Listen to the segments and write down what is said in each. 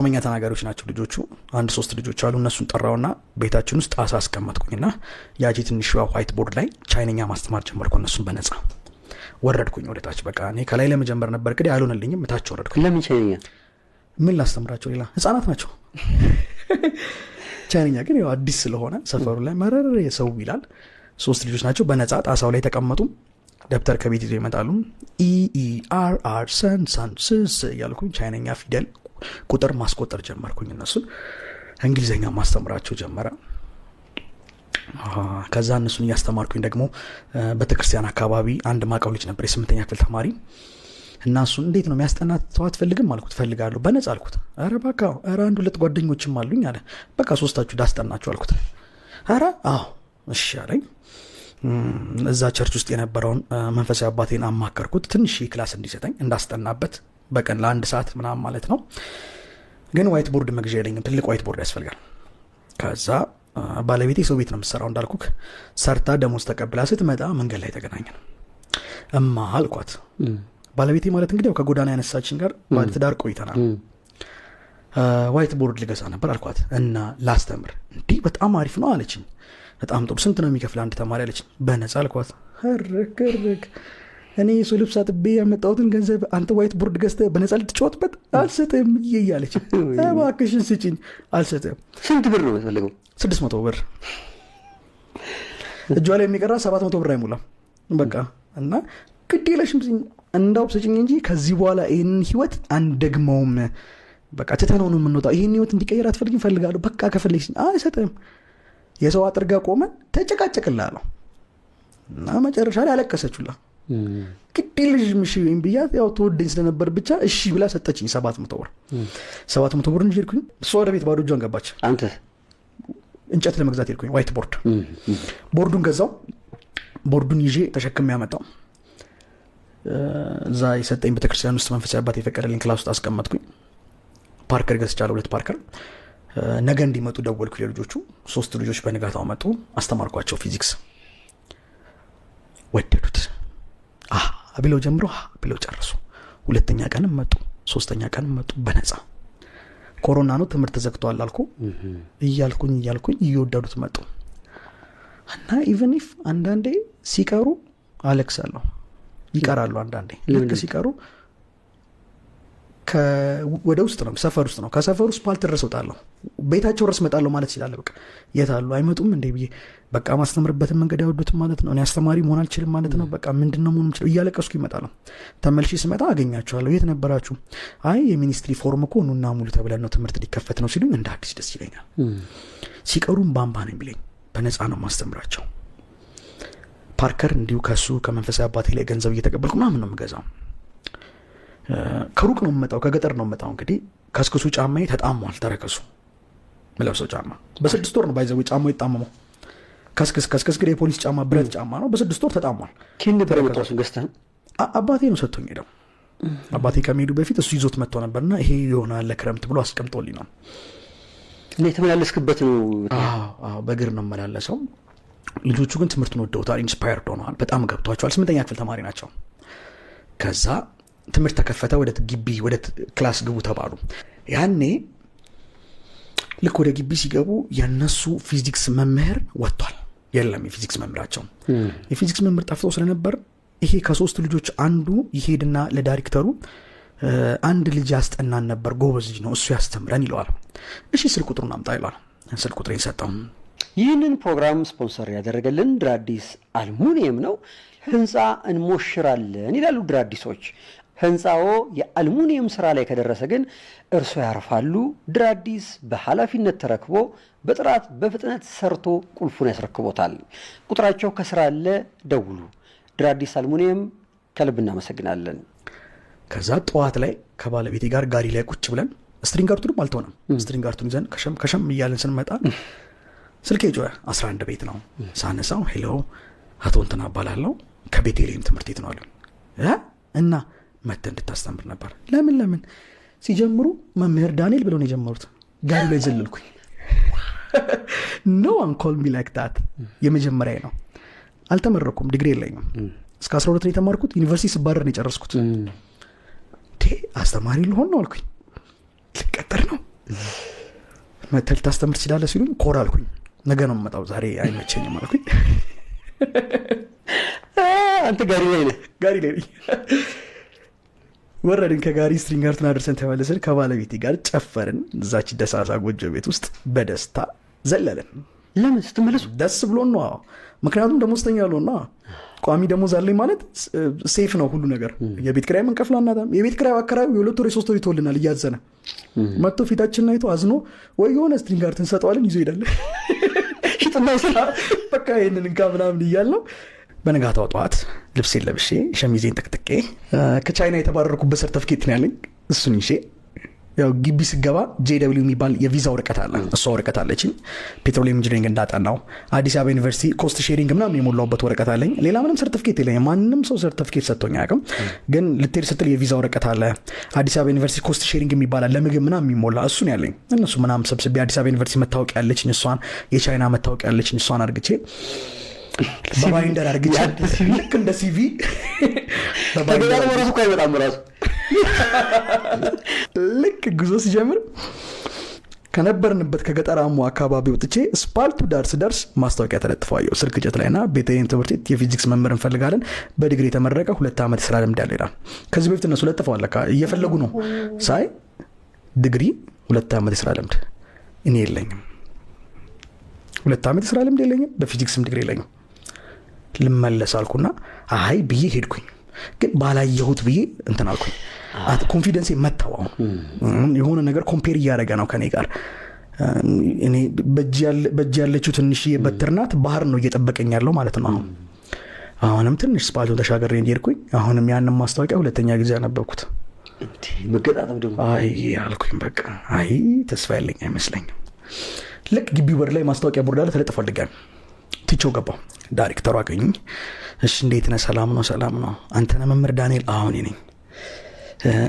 ኦሮምኛ ተናጋሪዎች ናቸው ልጆቹ። አንድ 3 ልጆች አሉ። እነሱን ጠራውና ቤታችን ውስጥ ጣሳ አስቀመጥኩኝና ያቺ ትንሽ ዋይት ቦርድ ላይ ቻይንኛ ማስተማር ጀመርኩ። እነሱን በነጻ ወረድኩኝ ወደ ታች። በቃ እኔ ከላይ ለመጀመር ነበር ግን ያልሆነልኝም ታች ወረድኩኝ። ለምን ቻይንኛ? ምን ላስተምራቸው? ሌላ ህፃናት ናቸው። ቻይንኛ ግን ያው አዲስ ስለሆነ ሰፈሩ ላይ መረር የሰው ይላል። 3 ልጆች ናቸው። በነጻ ጣሳው ላይ ተቀመጡ። ደብተር ከቤት ይዘው ይመጣሉ። EERR ሰን ሰን ስስ ያልኩኝ ቻይንኛ ፊደል ቁጥር ማስቆጠር ጀመርኩኝ። እነሱን እንግሊዘኛ ማስተምራቸው ጀመረ። ከዛ እነሱን እያስተማርኩኝ ደግሞ በተክርስቲያን አካባቢ አንድ ማቀው ልጅ ነበር የ8ኛ ክፍል ተማሪ እና እሱን እንዴት ነው የሚያስጠናት ሰው አትፈልግም አልኩት። ፈልጋለሁ በነጻ አልኩት። ኧረ በቃ ኧረ 1-2 ጓደኞችም አሉኝ አለ። በቃ 3ታችሁ ዳስጠናችሁ አልኩት። ኧረ አዎ እሺ አለኝ። እዛ ቸርች ውስጥ የነበረውን መንፈሳዊ አባቴን አማከርኩት ትንሽ ክላስ እንዲሰጠኝ እንዳስጠናበት በቀን ለ1 ሰዓት ምናምን ማለት ነው። ግን ዋይት ቦርድ መግዣ የለኝም። ትልቅ ዋይት ቦርድ ያስፈልጋል። ከዛ ባለቤቴ ሰው ቤት ነው የምትሰራው እንዳልኩክ። ሰርታ ደሞዝ ተቀብላ ስትመጣ መንገድ ላይ ተገናኘን። እማ አልኳት። ባለቤቴ ማለት እንግዲህ ከጎዳና ያነሳችን ጋር ባለትዳር ቆይተናል። ዋይት ቦርድ ልገዛ ነበር አልኳት እና ላስተምር። እንዲህ በጣም አሪፍ ነው አለችኝ። በጣም ጥሩ። ስንት ነው የሚከፍል አንድ ተማሪ አለችኝ። በነጻ አልኳት። ህርክ እኔ የሱ ልብስ አጥቤ ያመጣሁትን ገንዘብ አንተ ዋይት ቦርድ ገዝተህ በነጻ ልትጫወትበት? አልሰጥም እያለች እባክሽን ስጭኝ። አልሰጥም። ስንት ብር ነው የምትፈልገው? 600 ብር። እጇ ላይ የሚቀራ 700 ብር አይሞላም። በቃ እና ግድ የለሽም እንዳው ስጭኝ እንጂ ከዚህ በኋላ ይህን ህይወት አንደግመውም። በቃ ትተነው ነው የምንወጣው። ይህን ህይወት እንዲቀየር አትፈልጊም? ፈልጋለሁ። በቃ ከፈለግሽ አልሰጥም። የሰው አጥርጋ ቆመን ተጨቃጨቅላለሁ እና መጨረሻ ላይ አለቀሰችላ። ግድ የለሽም ብያት ያው ተወደኝ ስለነበር ብቻ እሺ ብላ ሰጠችኝ 700 ብር። 700 ብር እንጂ ሄድኩኝ። እሷ ወደ ቤት ባዶ እጇን ገባች። አንተ እንጨት ለመግዛት ሄድኩኝ። ዋይት ቦርድ ቦርዱን ገዛው። ቦርዱን ይዤ ተሸክሜ ያመጣው እዛ የሰጠኝ ቤተክርስቲያን ውስጥ መንፈሳዊ አባት የፈቀደልኝ ክላስ ውስጥ አስቀመጥኩኝ። ፓርከር ገዝቻለሁ 2 ፓርከር። ነገ እንዲመጡ ደወልኩ ለልጆቹ። 3 ልጆች በንጋታው መጡ። አስተማርኳቸው ፊዚክስ። ወደዱት። ብለው ጀምሮ ብለው ጨረሱ። 2ኛ ቀንም መጡ፣ 3ኛ ቀንም መጡ በነጻ። ኮሮና ነው ትምህርት ተዘግቷል አልኩ እያልኩኝ እየወደዱት መጡ እና ኢቨን ኢፍ አንዳንዴ ሲቀሩ አለቅሳለሁ። ይቀራሉ አንዳንዴ ልክ ሲቀሩ ወደ ውስጥ ነው ሰፈር ውስጥ ነው። ከሰፈር ውስጥ ፓልት ድረስ ወጣለሁ። ቤታቸው ድረስ መጣለሁ ማለት ይችላል። በቃ የት አሉ አይመጡም እንዴ ብዬ በቃ ማስተምርበትን መንገድ ያወዱት ማለት ነው። እኔ አስተማሪ መሆን አልችልም ማለት ነው። በቃ ምንድነው መሆን የምችለው? እያለቀስኩ ይመጣሉ። ተመልሼ ስመጣ አገኛቸዋለሁ። የት ነበራችሁ? አይ የሚኒስትሪ ፎርም እኮ ኑና ሙሉ ተብለን ነው ትምህርት ሊከፈት ነው ሲሉኝ እንደ አዲስ ደስ ይለኛል። ሲቀሩም ባምባ ነው የሚለኝ። በነፃ ነው ማስተምራቸው። ፓርከር እንዲሁ ከሱ ከመንፈሳዊ አባቴ ላይ ገንዘብ እየተቀበልኩ ምናምን ነው የምገዛው። ከሩቅ ነው የምመጣው፣ ከገጠር ነው የምመጣው። እንግዲህ ከስክሱ ጫማዬ ተጣሟል። ተረከሱ ምለብሰው ጫማ በ6 ወር ነው ባይዘው ጫማው ይጣመመው። ከስክስ ግን የፖሊስ ጫማ ብረት ጫማ ነው። በ6 ወር ተጣሟል። ኪን ነበር የመጣው ገዝተህ? አባቴ ነው ሰጥቶኝ ሄደው። አባቴ ከመሄዱ በፊት እሱ ይዞት መጥቶ ነበርና ይሄ ይሆናል ለክረምት ብሎ አስቀምጦልኝ ነው። እኔ ተመላለስክበት ነው? አዎ በእግር ነው መላለሰው። ልጆቹ ግን ትምህርቱን ወደውታል። ኢንስፓየርድ ሆነዋል። በጣም ገብቷቸዋል። 8ኛ ክፍል ተማሪ ናቸው። ከዛ ትምህርት ተከፈተ። ወደ ግቢ ወደ ክላስ ግቡ ተባሉ። ያኔ ልክ ወደ ግቢ ሲገቡ የነሱ ፊዚክስ መምህር ወጥቷል። የለም የፊዚክስ መምህራቸው። የፊዚክስ መምህር ጠፍቶ ስለነበር ይሄ ከ3 ልጆች አንዱ ይሄድና ለዳይሬክተሩ አንድ ልጅ ያስጠናን ነበር፣ ጎበዝ ልጅ ነው፣ እሱ ያስተምረን ይለዋል። እሺ ስልክ ቁጥሩን አምጣ ይለዋል። ስልክ ቁጥሬን ሰጠው። ይህንን ፕሮግራም ስፖንሰር ያደረገልን ድራዲስ አልሙኒየም ነው። ህንፃ እንሞሽራለን ይላሉ ድራዲሶች። ህንፃው የአልሙኒየም ስራ ላይ ከደረሰ ግን እርሶ ያርፋሉ። ድራዲስ በኃላፊነት ተረክቦ በጥራት በፍጥነት ሰርቶ ቁልፉን ያስረክቦታል። ቁጥራቸው ከስራ አለ፣ ደውሉ። ድራዲስ አልሙኒየም ከልብ እናመሰግናለን። ከዛ ጠዋት ላይ ከባለቤቴ ጋር ጋሪ ላይ ቁጭ ብለን ስትሪንግ አርቱንም አልተሆነም ስትሪንግ አርቱን ይዘን ከሸም እያለን ስንመጣ ስልኬ ጮኸ። 11 ቤት ነው። ሳነሳው ሄሎ አቶ እንትና እባላለሁ ከቤተልሔም ትምህርት ቤት ነው አሉ እና መተህ እንድታስተምር ነበር። ለምን ሲጀምሩ መምህር ዳንኤል ብለው ነው የጀመሩት። ጋሪ ላይ ዘለልኩኝ። no one called me like that። የመጀመሪያ ነው። አልተመረኩም፣ ዲግሪ የለኝም። እስከ 12 ነው የተማርኩት። ዩኒቨርሲቲ ስባረር ነው የጨረስኩት። አስተማሪ ልሆን ነው አልኩኝ። ልቀጠር ነው መተህ ልታስተምር ትችላለህ ሲሉኝ ኮራ አልኩኝ። ነገ ነው የምመጣው ዛሬ አይመቸኝም አልኩኝ። አንተ ጋሪ ላይ ነህ? ጋሪ ላይ ነኝ። ወረድን ከጋሪ ስትሪንጋርትን አድርሰን ተመለስን። ከባለቤቴ ጋር ጨፈርን እዛች ደሳሳ ጎጆ ቤት ውስጥ በደስታ ዘለለን። ለምን ስትመለሱ? ደስ ብሎን ነው። ምክንያቱም ደሞዝተኛ ያለውና ቋሚ ደሞዝ አለኝ ማለት ሴፍ ነው ሁሉ ነገር። የቤት ኪራይ መንከፍላ እናታም የቤት ኪራይ አካባቢ 2 ወር 3 ወር ይተውልናል እያዘነ መጥቶ ፊታችንን አይቶ አዝኖ ወይ የሆነ ስትሪንጋርትን ሰጠዋለን ይዞ ይሄዳል። ሽጥና ይሰራ በቃ ይህንን እንካ ምናምን እያልነው በነጋታው ጠዋት ልብሴን ለብሼ ሸሚዜን ጠቅጥቄ ከቻይና የተባረርኩበት ሰርተፍኬት ነው ያለኝ። እሱን ይዤ ያው ግቢ ስገባ JW የሚባል የቪዛ ወረቀት አለ። እሷ ወረቀት አለችኝ። ፔትሮሊየም ኢንጂነሪንግ እንዳጠናው አዲስ አበባ ዩኒቨርሲቲ ኮስት ሼሪንግ ምናምን የሞላውበት ወረቀት አለኝ። ሌላ ምንም ሰርተፍኬት የለኝም። ማንም ሰው ሰርተፍኬት ሰጥቶኝ አያውቅም። ግን ልትሄድ ስትል የቪዛ ወረቀት አለ። አዲስ አበባ ዩኒቨርሲቲ ኮስት ሼሪንግ የሚባል ለምግብ ምናምን የሚሞላ እሱን ያለኝ። እነሱ ምናምን ሰብስቤ አዲስ አበባ ዩኒቨርሲቲ መታወቂያ ያለችኝ እሷን፣ የቻይና መታወቂያ ያለችኝ እሷን አድርግቼ በባይንደር አድርግቼ ልክ እንደ ሲቪ በባይንደር ወራሱ እኮ አይመጣም ራሱ። ልክ ጉዞ ሲጀምር ከነበርንበት ከገጠራሙ አካባቢ ወጥቼ ስፓልቱ ዳር ስደርስ ማስታወቂያ ተለጥፏየው ስልክ ጀት ላይና ቤተይን ትምህርት ቤት የፊዚክስ መምህር እንፈልጋለን በዲግሪ የተመረቀ 2 ዓመት ስራ ልምድ ያለው ይላል። ከዚህ በፊት እነሱ ለጥፈዋል ለካ እየፈለጉ ነው ሳይ ዲግሪ 2 ዓመት ስራ ልምድ እኔ የለኝም። 2 ዓመት ስራ ልምድ የለኝም፣ በፊዚክስም ዲግሪ የለኝም። ልመለስ አልኩና አይ ብዬ ሄድኩኝ። ግን ባላየሁት ብዬ እንትን አልኩኝ። ኮንፊደንስ መጣው። የሆነ ነገር ኮምፔር እያደረገ ነው ከኔ ጋር። እኔ በእጅ ያለችው ትንሽ የበትርናት ባህር ነው እየጠበቀኝ ያለው ማለት ነው። አሁንም ትንሽ ስፓልቱን ተሻገሬ እንዲሄድኩኝ አሁንም ያንን ማስታወቂያ 2ኛ ጊዜ አነበብኩት። መገጣጠም ደግሞ አይ አልኩኝ በቃ አይ ተስፋ ያለኝ አይመስለኝም። ልክ ግቢ በር ላይ ማስታወቂያ ቦርድ ላይ ተለጥፏል። ድጋሚ ትቼው ገባሁ። ዳይሬክተሩ አገኘኝ። እሺ እንዴት ነህ? ሰላም ነው። ሰላም ነው። አንተ ነህ መምህር ዳንኤል? አዎ እኔ ነኝ።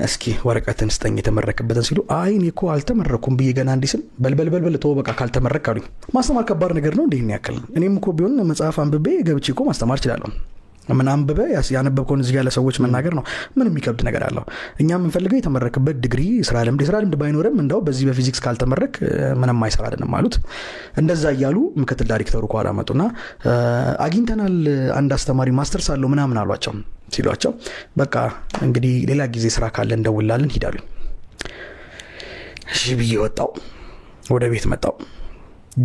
እስኪ ወረቀትን ስጠኝ የተመረክበትን ሲሉ አይ እኔ እኮ አልተመረኩም ብዬ ገና እንዲህ ስል በልበልበልበል ተወው በቃ ካልተመረክ አሉኝ። ማስተማር ከባድ ነገር ነው እንዴ ያክል? እኔም እኮ ቢሆን መጽሐፍ አንብቤ ገብቼ እኮ ማስተማር እችላለሁ። ምን አንብበ ያነበብከውን እዚህ ያለ ሰዎች መናገር ነው። ምን የሚከብድ ነገር አለው? እኛ የምንፈልገው የተመረክበት ዲግሪ ስራ ልምድ ባይኖርም እንደው በዚህ በፊዚክስ ካልተመረክ ምንም አይሰራልንም አሉት። እንደዛ እያሉ ምክትል ዳይሬክተሩ ኋላ መጡና አግኝተናል አንድ አስተማሪ ማስተርስ አለው ምናምን አሏቸው። ሲሏቸው በቃ እንግዲህ ሌላ ጊዜ ስራ ካለ እንደውላለን ሂዳሉኝ። እሺ ብዬ ወጣው። ወደ ቤት መጣው።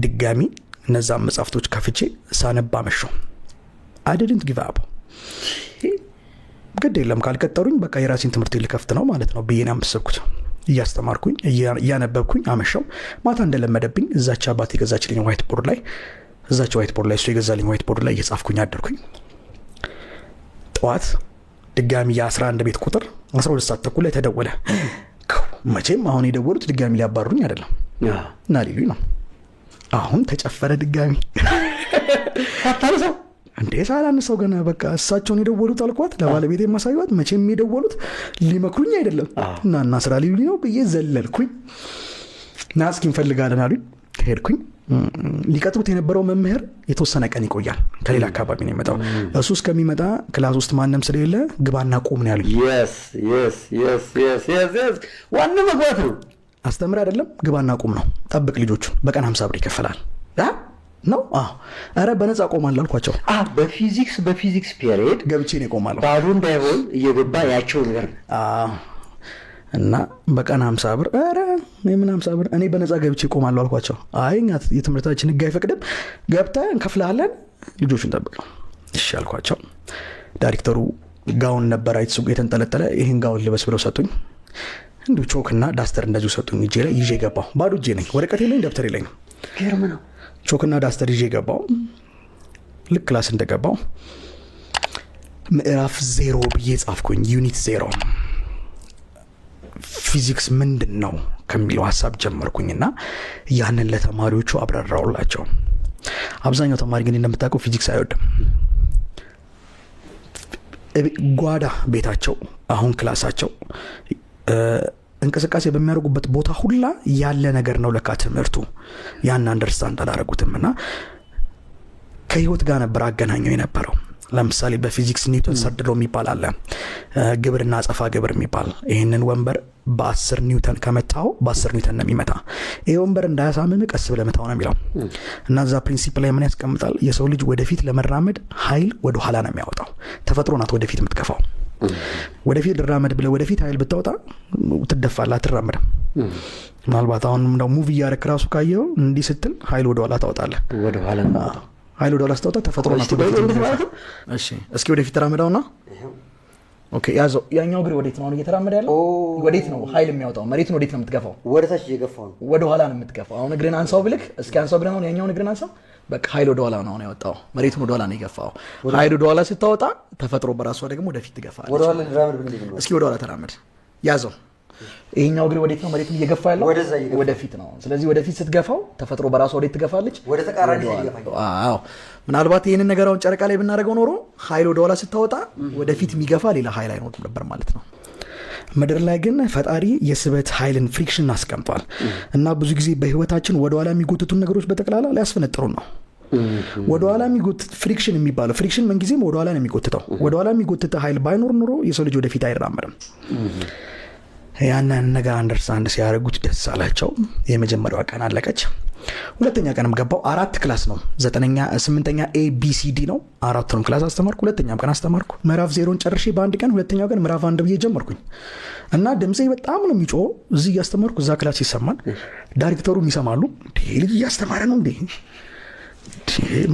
ድጋሚ እነዛን መጽሐፍቶች ከፍቼ ሳነባ መሸው። I didn't give up። ግድ የለም ካልቀጠሩኝ በቃ የራሴን ትምህርት ልከፍት ነው ማለት ነው ብዬ ነው ያሰብኩት። እያስተማርኩኝ እያነበብኩኝ አመሸው። ማታ እንደለመደብኝ እዛች አባቴ የገዛችልኝ ዋይት ቦርድ ላይ እሱ የገዛልኝ ዋይት ቦርድ ላይ እየጻፍኩኝ አደርኩኝ። ጠዋት ድጋሚ የ11 ቤት ቁጥር 12 ሰዓት ተኩል ላይ ተደወለ። መቼም አሁን የደወሉት ድጋሚ ሊያባሩኝ አይደለም እና ሊሉኝ ነው። አሁን ተጨፈረ ድጋሚ አታነሳው እንዴ? ሳላነሳው ገና በቃ እሳቸውን የደወሉት አልኳት። ለባለቤቴ ማሳየዋት መቼም የደወሉት ሊመክሩኝ አይደለም እና ስራ ሊሉኝ ነው ብዬ ዘለልኩኝ። ና እስኪ እንፈልጋለን አሉኝ። ሄድኩኝ። ሊቀጥሩት የነበረው መምህር የተወሰነ ቀን ይቆያል። ከሌላ አካባቢ ነው የመጣው። እሱ እስከሚመጣ ክላስ ውስጥ ማንም ስለሌለ ግባና ቁም ነው ያሉኝ። ዋና መግባት ነው። አስተምር አይደለም ግባና ቁም ነው። ጠብቅ ልጆቹን በቀን 50 ብር ይከፈላል ነው። አረ በነፃ ቆማለሁ አልኳቸው። በፊዚክስ ፔሪድ ገብቼ ነው ቆማለሁ። ባዶ እንዳይሆን እየገባ ያቸው ነገር እና በቀን 50 ብር። አረ ምን 50 ብር እኔ በነፃ ገብቼ ቆማለሁ አልኳቸው። አይ የትምህርታችን ህግ አይፈቅድም፣ ገብተህ እንከፍልሃለን፣ ልጆቹን ጠብቅ። እሺ አልኳቸው። ዳይሬክተሩ ጋውን ነበር አይተሱ የተንጠለጠለ። ይሄን ጋውን ልበስ ብለው ሰጡኝ። እንዱ ቾክና ዳስተር እንደዚሁ ሰጡኝ። እጄ ላይ ይዤ ገባሁ። ባዶ እጄ ነኝ። ወረቀት የለኝ፣ ደብተር የለኝ። ገርም ነው። ቾክና ዳስተር ይዤ ገባሁ። ልክ ክላስ እንደገባሁ ምዕራፍ 0 ብዬ ጻፍኩኝ። ዩኒት 0 ፊዚክስ ምንድን ነው ከሚለው ሐሳብ ጀመርኩኝና ያንን ለተማሪዎቹ አብራራውላቸው። አብዛኛው ተማሪ ግን እንደምታውቀው ፊዚክስ አይወድም። ጓዳ ቤታቸው አሁን ክላሳቸው እንቅስቃሴ በሚያደርጉበት ቦታ ሁላ ያለ ነገር ነው ለካ ትምህርቱ። ያን አንደርስታንድ አላደረጉትምና ከህይወት ጋር ነበር አገናኘው የነበረው። ለምሳሌ በፊዚክስ ኒውተን ሰርድ ሎ የሚባል አለ፣ ግብርና አጸፋ ግብር የሚባል። ይህንን ወንበር በ10 ኒውተን ከመታው በ10 ኒውተን ነው የሚመታ። ይሄ ወንበር እንዳያሳምም ቀስ ብለህ መታው ነው የሚለው። እና እዛ ፕሪንሲፕል ላይ ምን ያስቀምጣል? የሰው ልጅ ወደፊት ለመራመድ ኃይል ወደ ኋላ ነው የሚያወጣው። ተፈጥሮ ናት ወደፊት የምትገፋው። ወደፊት ልራመድ ብለህ ወደፊት ኃይል ብታወጣ ትደፋለህ፣ አትራመድም። ምናልባት አሁን እንደው ሙቪ እያደረክ ራሱ ካየው እንዲህ ስትል ኃይል ወደ ኋላ ታወጣለህ። ኃይል ወደ ኋላ ስታወጣ ተፈጥሮ ናት ወደፊት። እሺ እስኪ ወደፊት ተራመዳውና ኦኬ ያዘው። ያኛው እግር ወዴት ነው እየተራመደ ያለው? ወዴት ነው ኃይል የሚያወጣው? መሬትን ወዴት ነው የምትገፋው? ወደ ታች እየገፋው ነው። ወደ ኋላ ነው የምትገፋው። አሁን እግርን አንሳው ብልክ እስኪ አንሳው ብለህ ነው ያኛውን እግርን አንሳው። በቃ ኃይል ወደ ኋላ ነው ያወጣው። መሬቱን ወደ ኋላ ነው የገፋው። ኃይል ወደ ኋላ ስታወጣ ተፈጥሮ በራሷ ደግሞ ወደፊት ትገፋለች። ወደ ኋላ ተራመድ ብንል ነው። እስኪ ወደ ኋላ ተራመድ። ያዘው። ይሄኛው እግር ወዴት ነው መሬቱን እየገፋ ያለው? ወደፊት ነው። ስለዚህ ወደፊት ስትገፋው ተፈጥሮ በራሷ ወዴት ትገፋለች? ወደ ተቃራኒ ይገፋል። አዎ ምናልባት ይሄንን ነገር አሁን ጨረቃ ላይ ብናደርገው ኖሮ ኃይል ወደ ኋላ ስታወጣ ወደፊት የሚገፋ ሌላ ኃይል አይኖርም ነበር ማለት ነው። ምድር ላይ ግን ፈጣሪ የስበት ኃይልን ፍሪክሽን አስቀምጧል። እና ብዙ ጊዜ በህይወታችን ወደ ኋላ የሚጎትቱን ነገሮች በጠቅላላ ሊያስፈነጥሩን ነው። ወደ ኋላ የሚጎትት ፍሪክሽን የሚባለው ፍሪክሽን ምንጊዜም ወደ ኋላ ነው የሚጎትተው። ወደ ኋላ የሚጎትተው ኃይል ባይኖር ኖሮ የሰው ልጅ ወደፊት አይራመድም። ያንን ነገር አንደርስታንድ ሲያደርጉት ደስ አላቸው። የመጀመሪያዋ ቀን አለቀች። ሁለተኛ ቀንም ገባው። 4 ክላስ ነው። 9ኛ 8ኛ ABCD ነው። 4ቱንም ክላስ አስተማርኩ። ሁለተኛም ቀን አስተማርኩ። ምዕራፍ 0ን ጨርሼ በአንድ ቀን ሁለተኛው ቀን ምዕራፍ 1 ብዬ ጀመርኩኝ። እና ድምጼ በጣም ነው የሚጮህ። እዚህ እያስተማርኩ እዛ ክላስ ይሰማል። ዳይሬክተሩም ይሰማሉ። ልጅ እያስተማረ ነው እንዴ?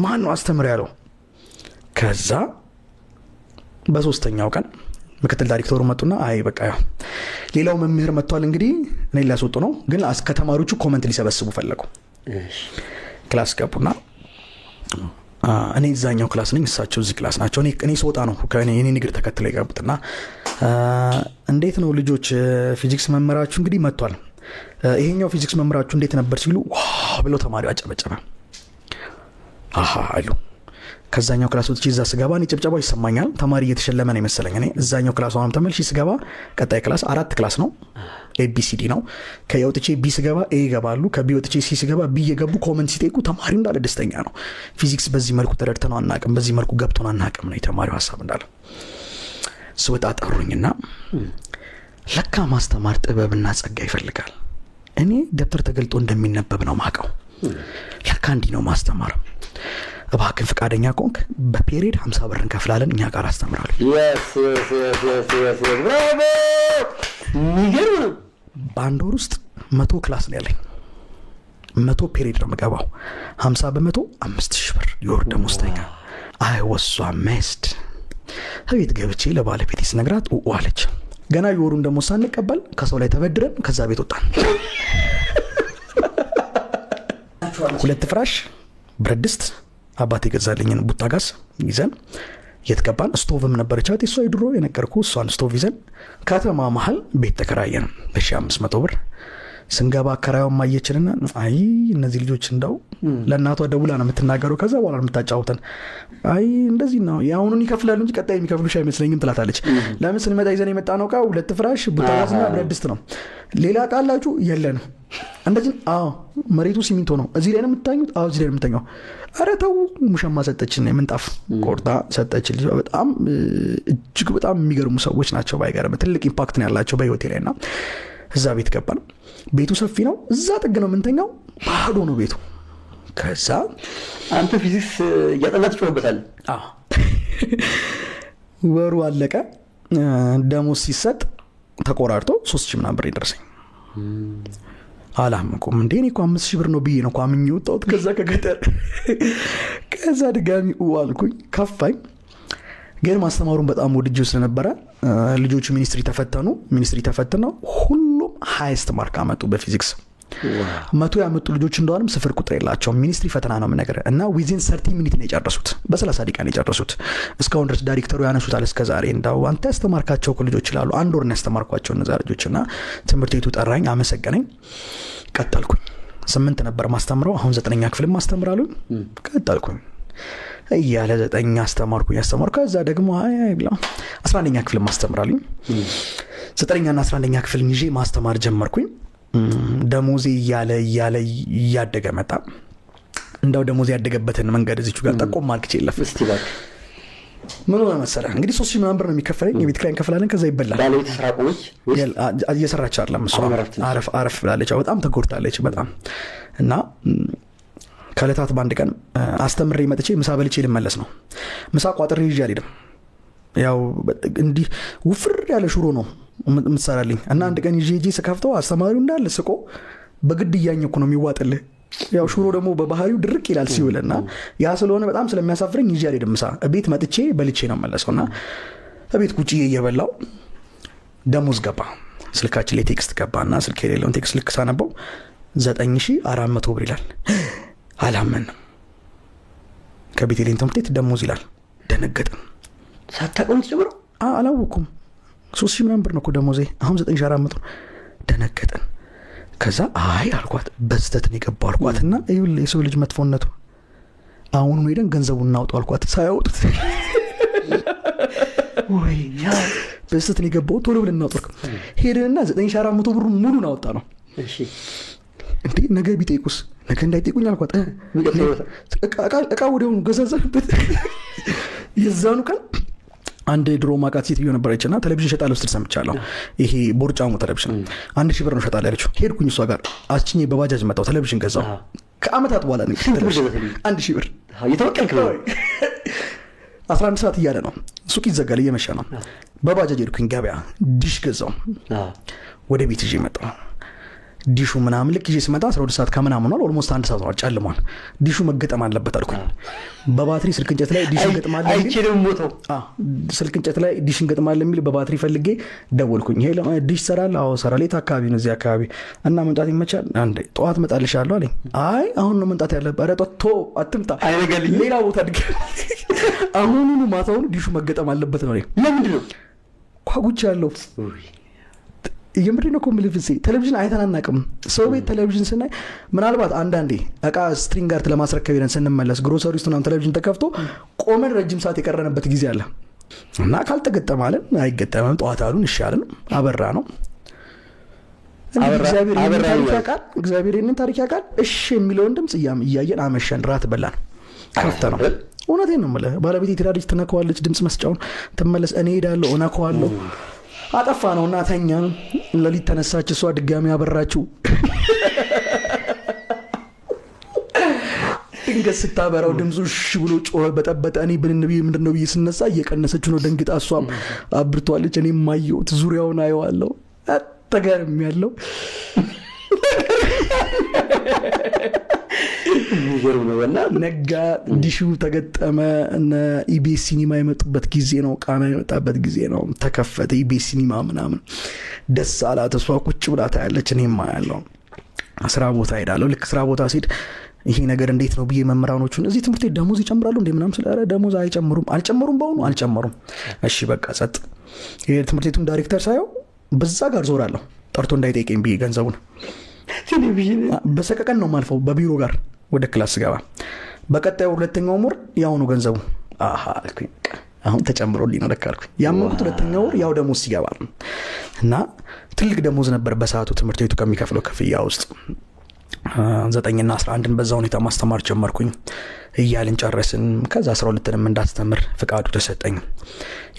ማን ነው አስተምር ያለው? ከዛ በሶስተኛው ቀን ምክትል ዳይሬክተሩ መጡና አይ በቃ ሌላው መምህር መጥቷል እንግዲህ እኔ ሊያስወጡ ነው፣ ግን ከተማሪዎቹ ኮመንት ሊሰበስቡ ፈለጉ። ክላስ ገቡና እኔ እዛኛው ክላስ ነኝ፣ እሳቸው እዚህ ክላስ ናቸው። እኔ ስወጣ ነው ከእኔ ንግር ተከትለው የገቡትና እንዴት ነው ልጆች ፊዚክስ መምህራችሁ እንግዲህ መጥቷል፣ ይሄኛው ፊዚክስ መምህራችሁ እንዴት ነበር ሲሉ ዋው ብለው ተማሪው አጨበጨበ። አሃ አሉ። ከዛኛው ክላስ ወጥቼ እዛ ስገባ እኔ ጭብጨባው ይሰማኛል። ተማሪ እየተሸለመ ነው መሰለኝ። እኔ እዛኛው ክላስ አሁን ተመልሼ ስገባ ቀጣይ ክላስ 4 ክላስ ነው ABCD ነው። ከወጥቼ B ስገባ A ይገባሉ። ከB ወጥቼ C ስገባ B እየገቡ ኮመንት ሲጠይቁ ተማሪው እንዳለ ደስተኛ ነው። ፊዚክስ በዚህ መልኩ ተረድተነው አናውቅም፣ በዚህ መልኩ ገብቶን አናውቅም ነው የተማሪው ሐሳብ እንዳለ። ስወጣ ጠሩኝና ለካ ማስተማር ጥበብና ጸጋ ይፈልጋል። እኔ ደብተር ተገልጦ እንደሚነበብ ነው ማቀው። ለካ እንዲህ ነው ማስተማር። እባክህ ፈቃደኛ ከሆንክ በፔሪድ 50 ብር እንከፍላለን፣ እኛ ጋር አስተምራለሁ። በአንድ ወር ውስጥ 100 ክላስ ነው ያለኝ። 100 ፔሪድ ነው የምገባው። 50 በመቶ 5000 ብር የወር ደመወዝተኛ። አይ was so amazed። ቤት ገብቼ ለባለቤቴ ስነግራት አለች። ገና የወሩን ደመወዝ ሳንቀበል ከሰው ላይ ተበድረን ከዛ ቤት ወጣን። 2 ፍራሽ፣ ብረት ድስት አባቴ ገዛልኝን ቡታጋስ ይዘን የትገባን። ስቶቭም ነበረቻት እሷ ይድሮ የነገርኩ እሷን ስቶቭ ይዘን ከተማ መሃል ቤት ተከራየን በ1500 ብር። ስንገባ አከራዩም ማየችልና አይ እነዚህ ልጆች እንደው ለእናቷ ደውላ ነው የምትናገረው፣ ከዛ በኋላ ነው የምታጫውተን። አይ እንደዚህ ነው ያሁኑን ይከፍላሉ እንጂ ቀጣይ የሚከፍሉሽ አይመስለኝም ትላታለች። ለምን ስንመጣ ይዘን የመጣ ነው ዕቃ 2 ፍራሽ፣ ቡታጋስና ብረት ድስት ነው። ሌላ ዕቃ አላችሁ? የለንም። እንደዚህ አዎ መሬቱ ሲሚንቶ ነው። እዚህ ላይ ነው የምታኙት? አዎ እዚህ ላይ ነው የምታኘው። ኧረ ተው ሙሸማ ሰጠችን፣ የምንጣፍ ቆርጣ ሰጠችን። በጣም እጅግ በጣም የሚገርሙ ሰዎች ናቸው። ባይገርም ትልቅ ኢምፓክት ነው ያላቸው በህይወቴ ላይ። እና እዛ ቤት ገባን። ቤቱ ሰፊ ነው። እዛ ጥግ ነው የምንተኛው። ባዶ ነው ቤቱ። ከዛ አንተ ፊዚክስ እያጠናህ ትጮህበታል። ወሩ አለቀ። ደሞዝ ሲሰጥ ተቆራርጦ 3000 ምናምን ብር ይደርሰኝ። አላመንኩም። እንዴ እኔ እኮ 5000 ብር ነው ብዬ ነው አምኜ ወጣሁት ከዛ ከገጠር። ከዛ ድጋሚ አልኩኝ፣ ከፋኝ። ግን ማስተማሩን በጣም ወድጄው ስለነበረ ልጆቹ ሚኒስትሪ ተፈተኑ። ሁሉም ሃይስት ማርክ አመጡ በፊዚክስ። 100 ያመጡ ልጆች እንደሆነም 0 ቁጥር የላቸውም። ሚኒስትሪ ፈተና ነው ነገር እና ዊዚን 30 ሚኒት ነው የጨረሱት። በ30 ደቂቃ ነው የጨረሱት። እስካሁን ድረስ ዳይሬክተሩ ያነሱታል እስከ ዛሬ። እንዳው አንተ ያስተማርካቸው ልጆች ይላሉ። 1 ወር ነው ያስተማርኳቸው እነዛ ልጆችና ትምህርት ቤቱ ጠራኝ፣ አመሰገነኝ። ቀጠልኩኝ። 8 ነበር ማስተምረው፣ አሁን 9ኛ ክፍል ማስተምራለሁ። ቀጠልኩኝ እያለ 9 አስተማርኩኝ። ከዛ ደግሞ አይ ብላ 11ኛ ክፍል ማስተምራለሁ። 9ኛና 11ኛ ክፍል ይዤ ማስተማር ጀመርኩኝ። ደሞዜ እያደገ መጣ። እንዳው ደሞዜ ያደገበትን መንገድ እዚቹ ጋር ጠቆም ማልክቼ ለፍ። ምን ሆነ መሰለህ እንግዲህ 3000 ምናምን ብር ነው የሚከፈለኝ። የቤት ኪራይ እንከፍላለን፣ ከዛ ይበላል። ባለቤት ስራ ቆመች እየሰራች አይደለም እሷ አረፍ ብላለች። በጣም ተጎድታለች በጣም እና ከዕለታት በአንድ ቀን አስተምሬ መጥቼ ምሳ በልቼ ልመለስ ነው። ምሳ ቋጥሬ ይዤ አልሄድም። ያው እንዲህ ውፍር ያለ ሽሮ ነው የምትሰራልኝ እና አንድ ቀን ይዤ ስከፍተው አስተማሪው እንዳለ ስቆ በግድ እያኘኩ ነው የሚዋጥልህ። ያው ሽሮ ደግሞ በባህሪው ድርቅ ይላል ሲውልና ያ ስለሆነ በጣም ስለሚያሳፍረኝ ይዤ አልሄድም። ምሳ ቤት መጥቼ በልቼ ነው መለሰውና ቤት ቁጭ እየበላው ደሞዝ ገባ። ስልካችን ላይ ቴክስት ገባና ስልክ የሌለውን ቴክስት ልክ ሳነበው 9400 ብር ይላል። አላመንም። ከቤቴሌን ትምህርት ቤት ደሞዝ ይላል። ደነገጥን። ሳታውቁም ተጨምሮ አላወኩም። 3000 ምናምን ብር ነው እኮ ደሞዜ፣ አሁን 9400 ነው። ደነገጥን። ከዛ አይ አልኳት፣ በስተት ነው የገባው አልኳትና ይኸውልህ የሰው ልጅ መጥፎነቱ አሁን ነው ሄደን ገንዘቡን እናውጣው አልኳት። ሳያወጡት ወይ ያ በስተት ነው የገባው ቶሎ ብለን እናውጣው ሄደንና 9400 ብሩን ሙሉን አወጣ ነው። እሺ እንዴ ነገ ቢጠይቁስ? ነገ እንዳይጠይቁኝ አልኳት። እቃ ወዲያውኑ ገዛዛበት። የዛኑ ቀን አንድ ድሮ ማቃት ሴትዮ ነበረችና ቴሌቪዥን ሸጣለሁ ስትል ሰምቻለሁ። ይሄ ቦርጫሙ ቴሌቪዥን 1000 ብር ነው ሸጣለሁ ያለችው። ሄድኩኝ እሷ ጋር አስችኜ በባጃጅ መጣሁ። ቴሌቪዥን ገዛው። ከአመታት በኋላ ነው 1000 ብር እየተወቀልክ ነው። 11 ሰዓት እያለ ነው ሱቅ ይዘጋል፣ እየመሸ ነው። በባጃጅ ሄድኩኝ ገበያ ዲሽ ገዛው። ወደ ቤት ይዤ መጣሁ። ዲሹ ምናምን ልክ ይዤ ስመጣ 12 ሰዓት ከምናምን ነው። ኦልሞስት 1 ሰዓት ነው ጨልሟል። ዲሹ መገጠም አለበት አልኩኝ። በባትሪ ስልክ እንጨት ላይ ዲሽ እንገጥማለን የሚል አይችልም ሞተው ስልክ እንጨት ላይ ዲሽ እንገጥማለን የሚል በባትሪ ፈልጌ ደወልኩኝ። ይሄ ዲሽ ሰራል? አዎ ሰራል። የት አካባቢ ነው? እዚህ አካባቢ። እና መምጣት ይመቻል? አንዴ ጠዋት መጣልሻለሁ አለኝ። አይ አሁን ነው መምጣት ያለበት። ኧረ ጦቶ አትምጣ፣ አይነገልኝ፣ ሌላ ቦታ ድገ አሁኑኑ ማታውኑ ዲሹ መገጠም አለበት ነው። ለምንድን ነው ጓጉቻ ያለው? የምድር ነው ኮምፕሊፍሲ ቴሌቪዥን አይተን አናውቅም። ሰው ቤት ቴሌቪዥን ስናይ ምናልባት አንዳንዴ እቃ ስትሪንግ ጋር ለማስረከብ ሄደን ስንመለስ ግሮሰሪ ውስጥ ነው ቴሌቪዥን ተከፍቶ ቆመን ረጅም ሰዓት የቀረንበት ጊዜ አለ እና ካልተገጠማለን አይገጠምም። ጠዋት አሉን ይሻላል። አበራ ነው እግዚአብሔር ይህንን ታሪክ ያውቃል። እሺ የሚለውን ድምፅ እያየን አመሸን። ራት በላን። ከፍተ ነው። እውነቴን ነው የምልህ። ባለቤቴ ትሄዳለች፣ ትነካዋለች፣ ድምፅ መስጫውን ትመለስ። እኔ ሄዳለሁ፣ እነካዋለሁ። አጠፋ ነው እና ተኛን። ለሊት ተነሳች እሷ ድጋሚ አበራችው። ድንገት ስታበራው ድምፁ እሺ ብሎ ጮኸ፣ በጠበጠ። እኔ ብንብዬ ምንድን ነው ብዬ ስነሳ እየቀነሰች ነው ደንግጣ። እሷም አብርቷለች። እኔም ማየሁት ዙሪያውን አየዋለሁ። አጠገርም ያለው ነጋ። ዲሹ ተገጠመ። እነ ኢቢኤስ ሲኒማ የመጡበት ጊዜ ነው። ቃና የመጣበት ጊዜ ነው። ተከፈተ ኢቢኤስ ሲኒማ ምናምን። ደስ አላት። እሷ ቁጭ ብላ ታያለች፣ እኔማ ያለው ስራ ቦታ ሄዳለሁ። ልክ ስራ ቦታ ሲሄድ ይሄ ነገር እንዴት ነው ብዬ መምህራኖቹን እዚህ ትምህርት ቤት ደሞዝ ይጨምራሉ እንዴ ምናምን ስለ ደሞዝ አልጨምሩም በሆኑ አልጨምሩም። እሺ በቃ ጸጥ። ይሄ ትምህርት ቤቱን ዳይሬክተር ሳየው በዛ ጋር ዞራለሁ ጠርቶ እንዳይጠይቀኝ ብዬ ገንዘቡን ቴሌቪዥን በሰቀቀን ነው ማልፈው። በቢሮ ጋር ወደ ክላስ ገባ። በቀጣዩ ሁለተኛው ወር ያው ነው ገንዘቡ። አሃ አልኩኝ፣ አሁን ተጨምሮልኝ ነው ለካ አልኩኝ። ያመንኩት ሁለተኛው ወር ያው ደሞዝ ሲገባ እና ትልቅ ደሞዝ ነበር በሰዓቱ ትምህርት ቤቱ ከሚከፍለው ክፍያ ውስጥ 9 እና 11ን በዛ ሁኔታ ማስተማር ጀመርኩኝ። እያልን ጨረስን። ከዛ 12ንም እንዳስተምር ፍቃዱ ተሰጠኝ።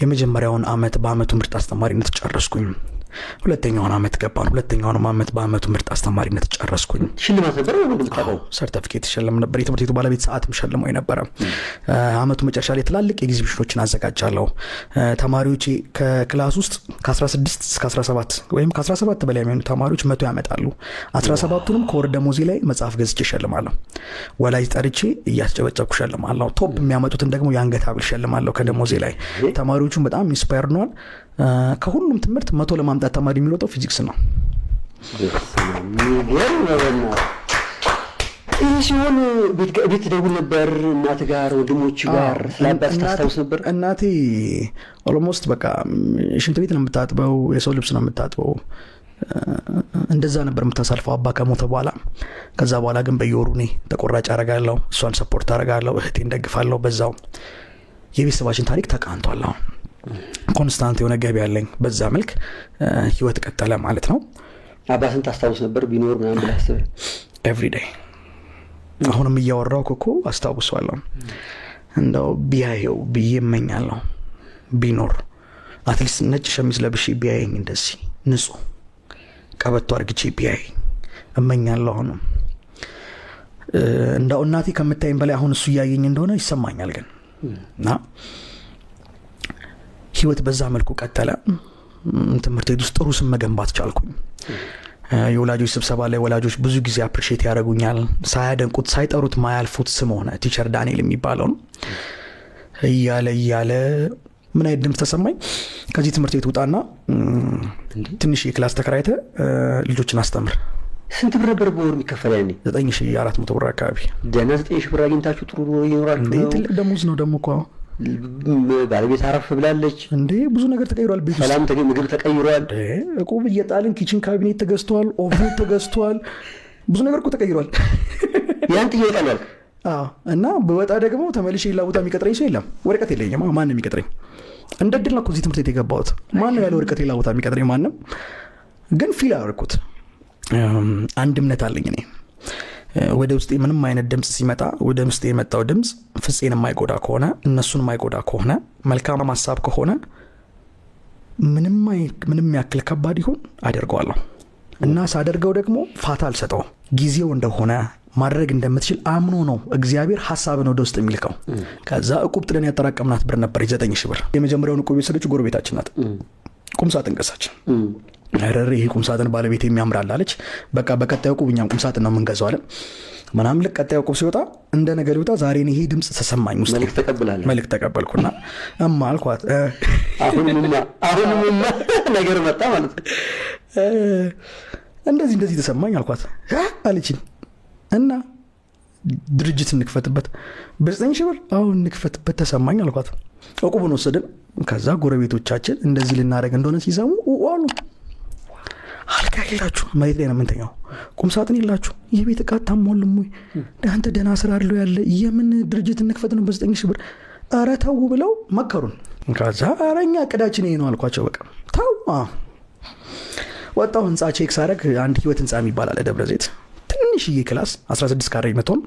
የመጀመሪያውን አመት በአመቱ ምርጥ አስተማሪነት ጨረስኩኝ። ሁለተኛውን አመት ገባን። ሁለተኛውን አመት በአመቱ ምርጥ አስተማሪነት ጨረስኩኝ። ሽልማት ነበር ነው ልታቀው? ሰርቲፊኬት ሸለም ነበር። የትምህርት ቤቱ ባለቤት ሰዓትም ሸልሞኝ ነበር። አመቱ መጨረሻ ላይ ትላልቅ ኤግዚቢሽኖችን አዘጋጃለሁ። ተማሪዎቼ ከክላስ ውስጥ ከ16 እስከ 17 ወይም ከ17 በላይ የሚሆኑ ተማሪዎች 100 ያመጣሉ። 17ቱንም ከወር ደሞዜ ላይ መጽሐፍ ገዝቼ ሸልማለሁ። ወላጅ ጠርቼ እያስጨበጨብኩ ሸልማለሁ። ቶፕ የሚያመጡትን ደግሞ የአንገት ሐብል ሸልማለሁ ከደሞዜ ላይ። ተማሪዎቹም በጣም ኢንስፓየር ነዋል። ከሁሉም ትምህርት 100 ለማምጣት ተማሪ የሚሮጠው ፊዚክስ ነው። ይህ ሲሆን ቤት ደውል ነበር እናት ጋር ወንድሞች ጋር ስላባት ታስታውስ ነበር? እናቴ ኦልሞስት በቃ ሽንት ቤት ነው የምታጥበው፣ የሰው ልብስ ነው የምታጥበው። እንደዛ ነበር የምታሳልፈው አባ ከሞተ በኋላ። ከዛ በኋላ ግን በየወሩ እኔ ተቆራጭ አረጋለሁ፣ እሷን ሰፖርት አረጋለሁ፣ እህቴን ደግፋለሁ። በዛው የቤተሰባችን ታሪክ ተቃንቷል። አሁን ኮንስታንት የሆነ ገቢ ያለኝ በዛ መልክ ህይወት ቀጠለ ማለት ነው። አባትን ታስታውስ ነበር ቢኖር ምናምን ብለህ አስበህ? ኤቭሪ ዴይ አሁንም እያወራው ኮኮ አስታውሰዋለሁ። እንደው ቢያየው ብዬ እመኛለሁ። ቢኖር አትሊስት ነጭ ሸሚዝ ለብሼ ቢያየኝ እንደዚህ ንጹህ ቀበቶ አድርግቼ ቢያየኝ እመኛለሁ። አሁንም እንደው እናቴ ከምታየኝ በላይ አሁን እሱ እያየኝ እንደሆነ ይሰማኛል። ግን እና ህይወት በዛ መልኩ ቀጠለ። ትምህርት ቤት ውስጥ ጥሩ ስም መገንባት ቻልኩኝ። የወላጆች ስብሰባ ላይ ወላጆች ብዙ ጊዜ አፕሪሼት ያደርጉኛል። ሳያደንቁት ሳይጠሩት ማያልፉት ስም ሆነ ቲቸር ዳንኤል የሚባለው ነው። እያለ ምን አይነት ድምፅ ተሰማኝ። ከዚህ ትምህርት ቤት ውጣና ትንሽ የክላስ ተከራይተ ልጆችን አስተምር። ስንት ብር ነበር በወር የሚከፈል? ያኔ 9400 ብር አካባቢ። ደህና 9000 ብር አግኝታችሁ ጥሩ ኑሮ እየኖራችሁ ነው። ትልቅ ደሞዝ ነው ደግሞ እኮ። ባለቤት አረፍ ብላለች እንዴ? ብዙ ነገር ተቀይሯል። ቤት ውስጥ ሰላም ምግብ ተቀይሯል። እቁብ እየጣልን ኪችን ካቢኔት ተገዝቷል፣ ኦቭን ተገዝቷል። ብዙ ነገር እኮ ተቀይሯል። ያን ጥያቄ ነው። እና በወጣ ደግሞ ተመልሼ ሌላ ቦታ የሚቀጥረኝ ሰው የለም። ወረቀት የለኝም። ማንም የሚቀጥረኝ እንደ ድል ነው እኮ እዚህ ትምህርት ቤት የገባሁት። ማንም ያለ ወረቀት ሌላ ቦታ የሚቀጥረኝ ማንም። ግን ፊል አደረኩት። አንድ እምነት አለኝ እኔ ወደ ውስጤ ምንም አይነት ድምፅ ሲመጣ ወደ ውስጤ የመጣው ድምፅ ፍፄን የማይጎዳ ከሆነ እነሱን የማይጎዳ ከሆነ መልካም ሀሳብ ከሆነ ምንም ያክል ከባድ ይሁን አደርገዋለሁ። እና ሳደርገው ደግሞ ፋታ አልሰጠው። ጊዜው እንደሆነ ማድረግ እንደምትችል አምኖ ነው እግዚአብሔር ሀሳብን ወደ ውስጥ የሚልከው። ከዛ እቁብ ጥለን ያጠራቀምናት ብር ነበር 9000 ብር። የመጀመሪያውን እቁብ የወሰደችው ጎረቤታችን ናት። ቁምሳጥን ገዛች። ይሄ ቁምሳጥን ባለቤት የሚያምራል አለች። በቃ በቀጣዩ እቁብ እኛም ቁምሳጥን ነው የምንገዛው አለ ምናምን። ልክ ቀጣዩ እቁብ ሲወጣ እንደ ነገር ይወጣ ዛሬ ይሄ ድምፅ ተሰማኝ ውስጥ። መልክ ተቀበልኩና እማ አልኳት። አሁንማ ነገር መጣ ማለት ነው። እንደዚህ ተሰማኝ አልኳት አለችኝ። እና ድርጅት እንክፈትበት በ9000 ብር አሁን እንክፈትበት ተሰማኝ አልኳት። እቁቡን ወሰድን። ከዛ ጎረቤቶቻችን እንደዚህ ልናደርግ እንደሆነ ሲሰሙ አሉ። አልጋ የላችሁ፣ መሬት ላይ ነው የምንተኛው። ቁምሳጥን የላችሁ፣ የቤት ዕቃ ታሟልም ወይ? አንተ ደህና ስራ አለው ያለ የምን ድርጅት እንክፈት ነው በ9000 ብር? ኧረ ተው ብለው መከሩን። ከዛ ኧረ እኛ ዕቅዳችን ይሄ ነው አልኳቸው። በቃ ተው። ወጣሁ። ህንፃ ቼክ ሳደርግ አንድ ህይወት ህንፃ የሚባል አለ ደብረ ዘይት። ትንሽዬ ክላስ 16 ካሬ መቶን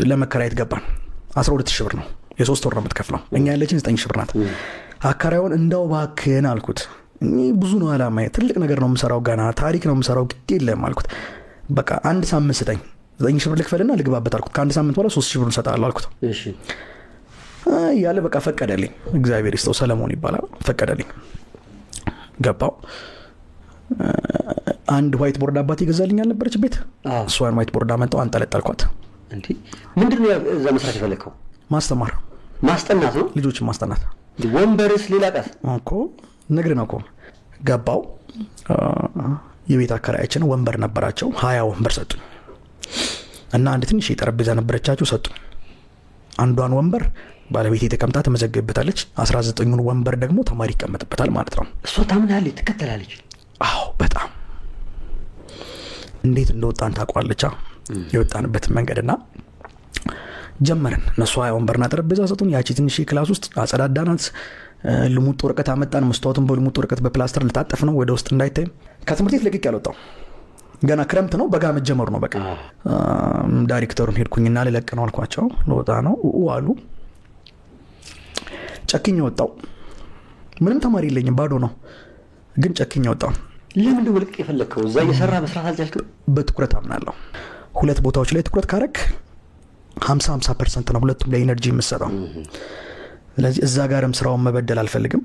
ለመከራየት ገባን። 12000 ብር ነው የ3 ወር ነው የምትከፍለው። እኛ ያለችን 9000 ብር ናት። አከራዩን እንደው እባክህን አልኩት። እኔ ብዙ ነው አላማዬ፣ ትልቅ ነገር ነው የምሰራው፣ ገና ታሪክ ነው የምሰራው፣ ግድ የለም አልኩት። በቃ አንድ ሳምንት ስጠኝ፣ 9000 ብር ልክፈልና ልግባበት አልኩት። ከአንድ ሳምንት በኋላ 3000 ብር እሰጥሃለሁ አልኩት። እሺ ያለ በቃ ፈቀደልኝ። እግዚአብሔር ይስጠው፣ ሰለሞን ይባላል። ፈቀደልኝ። ገባው። አንድ ዋይት ቦርድ አባቴ ይገዛልኝ አልነበረች ቤት። እሷን ዋይት ቦርድ አመጣው፣ አንጠለጠልኳት። እንዴ ምንድነው እዛ መስራት የፈለከው? ማስተማር፣ ማስጠናት ነው፣ ልጆችን ማስጠናት። ወንበርስ ሌላ ቀስ እኮ ነግሬ ነው እኮ። ገባው። የቤት አከራያችን ወንበር ነበራቸው። 20 ወንበር ሰጡኝ እና አንድ ትንሽ የጠረጴዛ ነበረቻቸው ሰጡኝ። አንዷን ወንበር ባለቤቴ ተቀምጣ ተመዘገብታለች። 19ኙን ወንበር ደግሞ ተማሪ ይቀመጥበታል ማለት ነው። እሷ ታምናለች፣ ትከተላለች። አዎ በጣም እንዴት እንደወጣን ታውቋለች። የወጣንበትን መንገድና ጀመርን። እነሱ 20 ወንበርና ጠረጴዛ ሰጡን። ያቺ ትንሽ ክላስ ውስጥ አጸዳዳናት። ልሙጥ ወረቀት አመጣን። መስታወቱን በልሙጥ ወረቀት በፕላስተር ልታጠፍ ነው ወደ ውስጥ እንዳይታይ። ከትምህርት ቤት ለቅቄ ያልወጣው ገና ክረምት ነው፣ በጋ መጀመሩ ነው። በቃ ዳይሬክተሩን ሄድኩኝና ልለቅ ነው አልኳቸው። ልወጣ ነው አሉ። ጨክኜ ወጣው። ምንም ተማሪ የለኝም፣ ባዶ ነው። ግን ጨክኜ ወጣው። ለምን ነው ልቅ የፈለከው? እዛ እየሰራ መስራት አልቻልክም? በትኩረት አምናለሁ። ሁለት ቦታዎች ላይ ትኩረት ካረክ 50% ነው ሁለቱም ላይ ኤነርጂ የምሰጠው። ስለዚህ እዛ ጋርም ስራውን መበደል አልፈልግም፣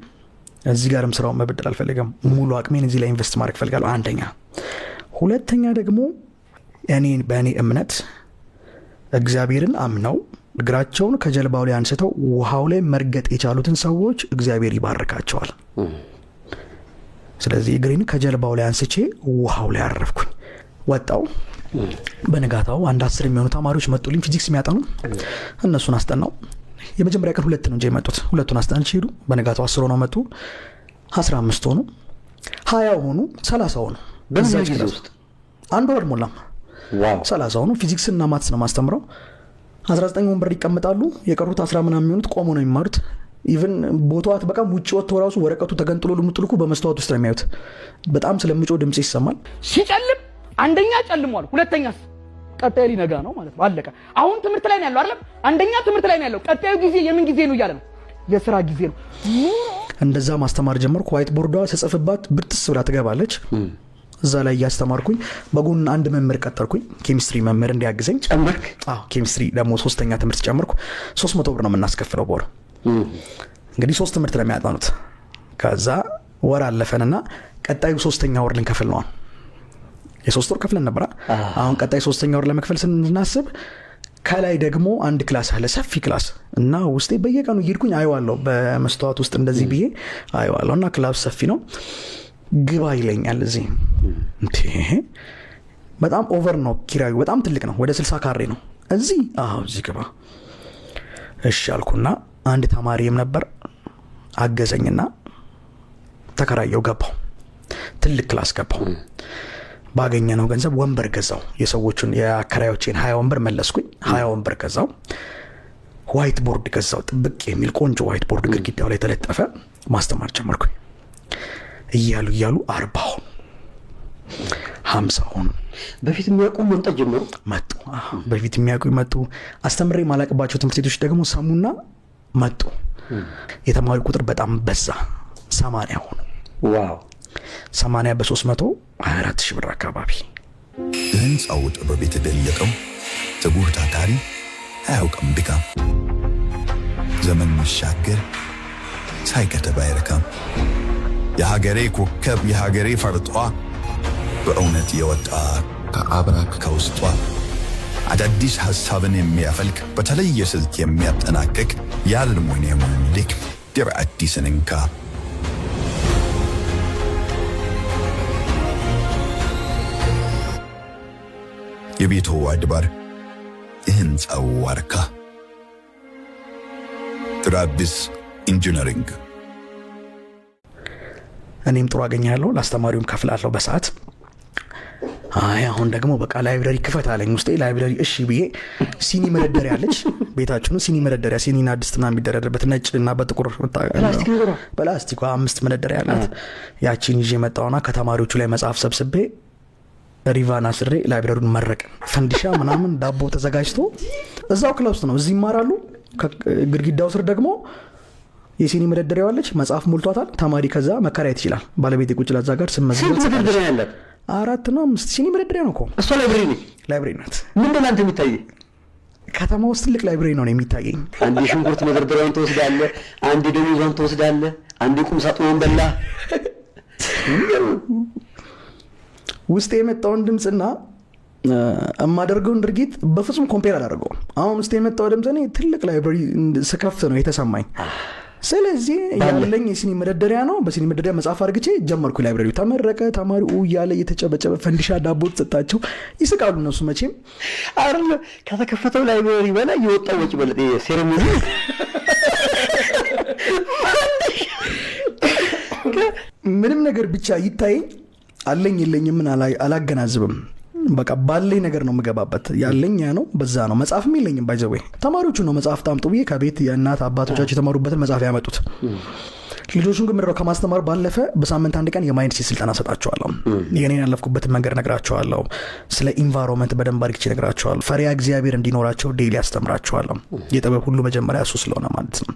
እዚህ ጋርም ስራውን መበደል አልፈልግም። ሙሉ አቅሜን እዚህ ላይ ኢንቨስት ማድረግ ፈልጋለሁ። አንደኛ። ሁለተኛ ደግሞ በእኔ እምነት እግዚአብሔርን አምነው እግራቸውን ከጀልባው ላይ አንስተው ውሃው ላይ መርገጥ የቻሉትን ሰዎች እግዚአብሔር ይባርካቸዋል። ስለዚህ እግሬን ከጀልባው ላይ አንስቼ ውሃው ላይ አረፍኩኝ። ወጣው። በነጋታው አንድ 10 የሚሆኑ ተማሪዎች መጡልኝ፣ ፊዚክስ የሚያጠኑ። እነሱን አስጠናው። የመጀመሪያ ቀን 2 ነው እንጂ የመጡት። ሁለቱን አስጠንቼ ሄዱ። በነጋታው 10 ሆነው መጡ። 15 ሆኑ፣ 20 ሆኑ፣ 30 ሆኑ። በዛች ጊዜ ውስጥ አንድ ወር ሞላም። 30 ሆኑ። ፊዚክስና ማትስ ነው ማስተምረው። 19 ወንበር ይቀመጣሉ። የቀሩት 10 ምናምን የሚሆኑት ቆሞ ነው የሚማሩት። ኢቭን ቦታዋት በቃ ውጪ ወጥቶ ራሱ ወረቀቱ ተገንጥሎ ልሙጥልኩ በመስታወት ውስጥ ነው የሚያዩት። በጣም ስለምጮህ ድምጽ ይሰማል። ሲጨልም አንደኛ ጨልሟል፣ ሁለተኛስ ቀጣይ ሊነጋ ነው ማለት ነው። አለቀ። አሁን ትምህርት ላይ ነው ያለው አይደል? አንደኛ ትምህርት ላይ ነው ያለው። ቀጣዩ ጊዜ የምን ጊዜ ነው እያለ ነው? የሥራ ጊዜ ነው። እንደዛ ማስተማር ጀመርኩ። ዋይት ቦርዷ ተጽፍባት ብርትስ ብላ ትገባለች። እዛ ላይ እያስተማርኩኝ በጎን አንድ መምህር ቀጠርኩኝ፣ ኬሚስትሪ መምህር እንዲያግዘኝ ጨመርክ? አዎ ኬሚስትሪ ደግሞ 3ኛ ትምህርት ጨመርኩ። 300 ብር ነው የምናስከፍለው በወር። እንግዲህ 3 ትምህርት ነው የሚያጠኑት። ከዛ ወር አለፈንና ቀጣዩ 3ኛ ወር ልንከፍል ነው። የ3 ወር ከፍለን ነበር። አሁን ቀጣይ 3ኛ ወር ለመክፈል ስናስብ ከላይ ደግሞ አንድ ክላስ አለ፣ ሰፊ ክላስ እና ውስጤ በየቀኑ እየሄድኩኝ አየዋለሁ፣ በመስተዋት ውስጥ እንደዚህ ብዬ አየዋለሁ። እና ክላስ ሰፊ ነው፣ ግባ ይለኛል። እዚህ በጣም ኦቨር ነው ኪራዩ፣ በጣም ትልቅ ነው፣ ወደ 60 ካሬ ነው። እዚህ እዚህ ግባ እሺ አልኩና አንድ ተማሪም ነበር አገዘኝና ተከራየው ገባው። ትልቅ ክላስ ገባው። ባገኘነው ገንዘብ ወንበር ገዛው። የሰዎቹን የአከራዮቼን 20 ወንበር መለስኩኝ። 20 ወንበር ገዛው። ዋይት ቦርድ ገዛው፣ ጥብቅ የሚል ቆንጆ ዋይት ቦርድ ግድግዳው ላይ ተለጠፈ። ማስተማር ጀመርኩኝ። እያሉ 40 ሆኑ፣ 50 ሆኑ። በፊት የሚያውቁ መምጣት ጀመሩ መጡ። በፊት የሚያውቁ መጡ። አስተምሬ ማላቅባቸው ትምህርት ቤቶች ደግሞ ሰሙና መጡ። የተማሪ ቁጥር በጣም በዛ፣ 80 ሆኑ። ዋው! 80 በ324 ሺህ ብር አካባቢ። የህንፃው ጥበብ የተደለቀው ትጉህ ታታሪ አያውቅም ድካም። ዘመን መሻገር ሳይከተብ አይረካም። የሀገሬ ኮከብ የሀገሬ ፈርጧ በእውነት የወጣ ከአብራክ ከውስጧ አዳዲስ ሐሳብን የሚያፈልቅ በተለየ ስልት የሚያጠናቅቅ የአልሙኒየም ልክ ድር አዲስን እንካ። የቤቱ አድባር የህንፃው ዋርካ ትራቢስ ኢንጂነሪንግ። እኔም ጥሩ አገኛለሁ፣ ለአስተማሪውም ከፍላለሁ በሰዓት። አሁን ደግሞ በቃ ላይብረሪ ክፈት አለኝ ውስጤ። ላይብረሪ እሺ ብዬ ሲኒ መደርደሪያ አለች ቤታችን ውስጥ። ሲኒ መደርደሪያ፣ ሲኒና ድስትና የሚደረደርበት ነጭና በጥቁር ፕላስቲክ 5 መደርደሪያ አላት። ያቺን ይዤ መጣሁና ከተማሪዎቹ ላይ መጽሐፍ ሰብስቤ ሪቫን አስሬ ላይብረሪውን መረቅ። ፈንዲሻ ምናምን ዳቦ ተዘጋጅቶ እዛው ክላስ ውስጥ ነው። እዚህ ይማራሉ። ግድግዳው ስር ደግሞ የሲኒ መደርደሪያ አለች፣ መጽሐፍ ሞልቷታል። ተማሪ ከዛ መከራየት ይችላል። ባለቤቴ ቁጭ ላዛ ጋር ስንት መደርደሪያ ያለ? 4 ነው 5 ሲኒ መደርደሪያ ነው እኮ እሷ ላይብረሪ ነች። ላይብረሪ ናት። ምንድን አንተ የሚታይ ከተማ ውስጥ ትልቅ ላይብረሪ ነው የሚታየኝ። አንድ ሽንኩርት መደርደሪያውን ትወስዳለህ፣ አንድ ደሞዟን ትወስዳለህ፣ አንድ ቁም ሳጥኗን በላ። ውስጥ የመጣውን ድምፅና የማደርገውን ድርጊት በፍጹም ኮምፔር አላደርገውም። አሁን ውስጥ የመጣው ድምፅ እኔ ትልቅ ላይብረሪ ስከፍት ነው የተሰማኝ። ስለዚህ ያለኝ የሲኒ መደርደሪያ ነው። በሲኒ መደርደሪያ መጽሐፍ አድርግቼ ጀመርኩ። ላይብረሪው ተመረቀ። ተማሪው እያለ እየተጨበጨበ ፈንዲሻ ዳቦ ተሰጣቸው። ይስቃሉ እነሱ መቼም አይደል። ከተከፈተው ላይብረሪ በላይ የወጣው ወጪ በለጠ። ሴሬሞኒ ምንም ነገር ብቻ ይታየኝ አለኝ የለኝም ምን አላገናዝብም። በቃ ባለኝ ነገር ነው የምገባበት። ያለኝ ያ ነው፣ በዛ ነው። መጽሐፍም የለኝም ባይዘዌ። ተማሪዎቹ ነው መጽሐፍ ታምጡ ብዬ ከቤት የእናት አባቶቻቸው የተማሩበትን መጽሐፍ ያመጡት። ልጆቹን ግን ምድረው ከማስተማር ባለፈ በሳምንት አንድ ቀን የማይንድ ሴት ስልጠና ሰጣቸዋለሁ። የኔን ያለፍኩበትን መንገድ ነግራቸዋለሁ። ስለ ኢንቫይሮንመንት በደንብ አድርጌ ነግራቸዋለሁ። ፈሪሃ እግዚአብሔር እንዲኖራቸው ዴይሊ አስተምራቸዋለሁ። የጥበብ ሁሉ መጀመሪያ እሱ ስለሆነ ማለት ነው።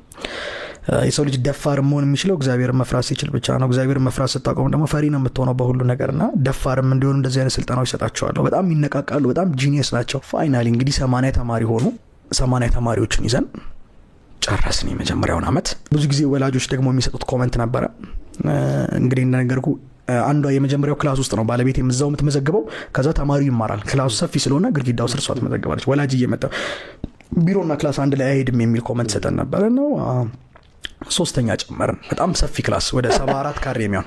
የሰው ልጅ ደፋር መሆን የሚችለው እግዚአብሔርን መፍራት ሲችል ብቻ ነው። እግዚአብሔርን መፍራት ስታቆም ደግሞ ፈሪ ነው የምትሆነው በሁሉ ነገርና ደፋርም እንዲሆኑ እንደዚህ አይነት ስልጠናዎች ይሰጣቸዋለሁ። በጣም ይነቃቃሉ። በጣም ጂኒየስ ናቸው። ፋይናሊ እንግዲህ 80 ተማሪ ሆኑ። 80 ተማሪዎችን ይዘን ጨረስን የመጀመሪያውን አመት። ብዙ ጊዜ ወላጆች ደግሞ የሚሰጡት ኮሜንት ነበረ። እንግዲህ እንደነገርኩ አንዷ የመጀመሪያው ክላስ ውስጥ ነው ባለቤት የምዛው የምትመዘግበው። ከዛ ተማሪው ይማራል። ክላሱ ሰፊ ስለሆነ ግድግዳው ስር እሷ ትመዘግባለች። ወላጅ እየመጣ ቢሮና ክላስ አንድ ላይ አይሄድም የሚል ኮሜንት ሰጠን ነበረ ነው። 3ኛ ጨመርን። በጣም ሰፊ ክላስ ወደ 74 ካሬ የሚሆን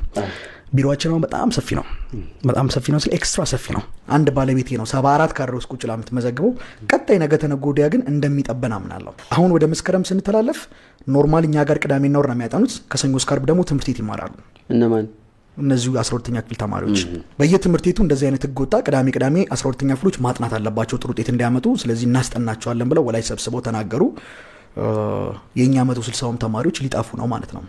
ቢሮአችን ነው። በጣም ሰፊ ነው። በጣም ሰፊ ነው ስለ ኤክስትራ ሰፊ ነው። አንድ ባለቤቴ ነው 74 ካሬ ውስጥ ቁጭ ላ የምትመዘግበው። ቀጣይ ነገ ተነገ ወዲያ ግን እንደሚጠበን አምናለሁ። አሁን ወደ መስከረም ስንተላለፍ ኖርማል እኛ ጋር ቅዳሜና እሁድ ነው የሚያጠኑት። ከሰኞ እስከ ዓርብ ደግሞ ትምህርት ቤት ይማራሉ። እነማን? እነዚሁ 12ኛ ክፍል ተማሪዎች። በየትምህርት ቤቱ እንደዚህ አይነት ህግ ወጣ። ቅዳሜ 12ኛ ክፍሎች ማጥናት አለባቸው ጥሩ ውጤት እንዲያመጡ። ስለዚህ እናስጠናቸዋለን ብለው ወላጅ ሰብስበው ተናገሩ። የኛ 160 ተማሪዎች ሊጣፉ ነው ማለት ነው።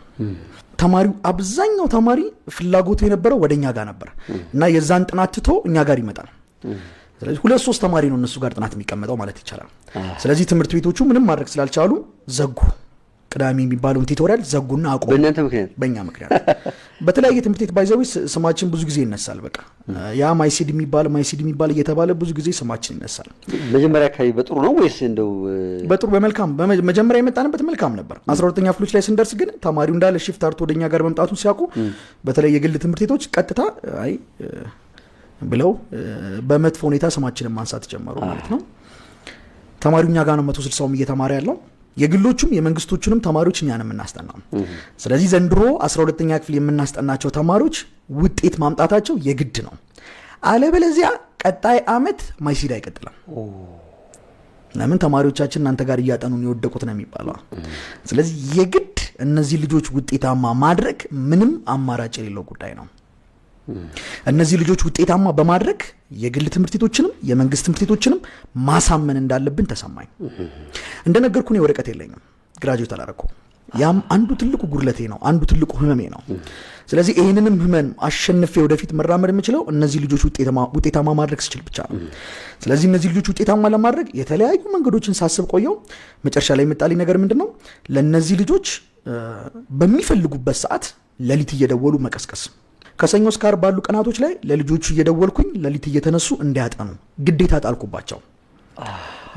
ተማሪው አብዛኛው ተማሪ ፍላጎቱ የነበረው ወደኛ ጋር ነበር እና የዛን ጥናት ትቶ እኛ ጋር ይመጣል። ስለዚህ 2-3 ተማሪ ነው እነሱ ጋር ጥናት የሚቀመጠው ማለት ይቻላል። ስለዚህ ትምህርት ቤቶቹ ምንም ማድረግ ስላልቻሉ ዘጉ። ቅዳሜ የሚባለውን ቲቶሪያል ዘጉና አቆሙ። በእናንተ ምክንያት? በእኛ ምክንያት። በተለያየ ትምህርት ቤት ባይዘው ስማችን ብዙ ጊዜ ይነሳል። በቃ ያ ማይሲድ የሚባል እየተባለ ብዙ ጊዜ ስማችን ይነሳል። መጀመሪያ አካባቢ በጥሩ ነው ወይስ እንደው በጥሩ በመልካም መጀመሪያ የመጣንበት መልካም ነበር። 12ኛ ክፍሎች ላይ ስንደርስ ግን ተማሪው እንዳለ ሽፍት አርቶ ወደኛ ጋር መምጣቱን ሲያውቁ በተለይ የግል ትምህርት ቤቶች ቀጥታ አይ ብለው በመጥፎ ሁኔታ ስማችንን ማንሳት ጀመሩ ማለት ነው። ተማሪው እኛ ጋር ነው 160ም እየተማረ ያለው። የግሎቹም የመንግስቶቹንም ተማሪዎች እኛ ነን የምናስጠናው። ስለዚህ ዘንድሮ 12ኛ ክፍል የምናስጠናቸው ተማሪዎች ውጤት ማምጣታቸው የግድ ነው። አለበለዚያ ቀጣይ አመት ማይሲድ አይቀጥልም። ለምን ተማሪዎቻችን እናንተ ጋር እያጠኑን የወደቁት ነው የሚባለው። ስለዚህ የግድ እነዚህ ልጆች ውጤታማ ማድረግ ምንም አማራጭ የሌለው ጉዳይ ነው። እነዚህ ልጆች ውጤታማ በማድረግ የግል ትምህርት ቤቶችንም የመንግስት ትምህርት ቤቶችንም ማሳመን እንዳለብን ተሰማኝ። እንደነገርኩ ነው ወረቀት የለኝም፣ ግራጁዌት አላረኩም። ያም አንዱ ትልቁ ጉድለቴ ነው፣ አንዱ ትልቁ ህመሜ ነው። ስለዚህ ይሄንንም ህመም አሸንፌ ወደፊት መራመድ የምችለው እነዚህ ልጆች ውጤታማ ማድረግ ስችል ብቻ ነው። ስለዚህ እነዚህ ልጆች ውጤታማ ለማድረግ የተለያዩ መንገዶችን ሳስብ ቆየው። መጨረሻ ላይ የመጣልኝ ነገር ምንድነው? ለነዚህ ልጆች በሚፈልጉበት ሰዓት ሌሊት እየደወሉ መቀስቀስ። ከሰኞ እስከ ዓርብ ባሉ ቀናቶች ላይ ለልጆቹ እየደወልኩኝ ሌሊት እየተነሱ እንዲያጠኑ ግዴታ ጣልኩባቸው።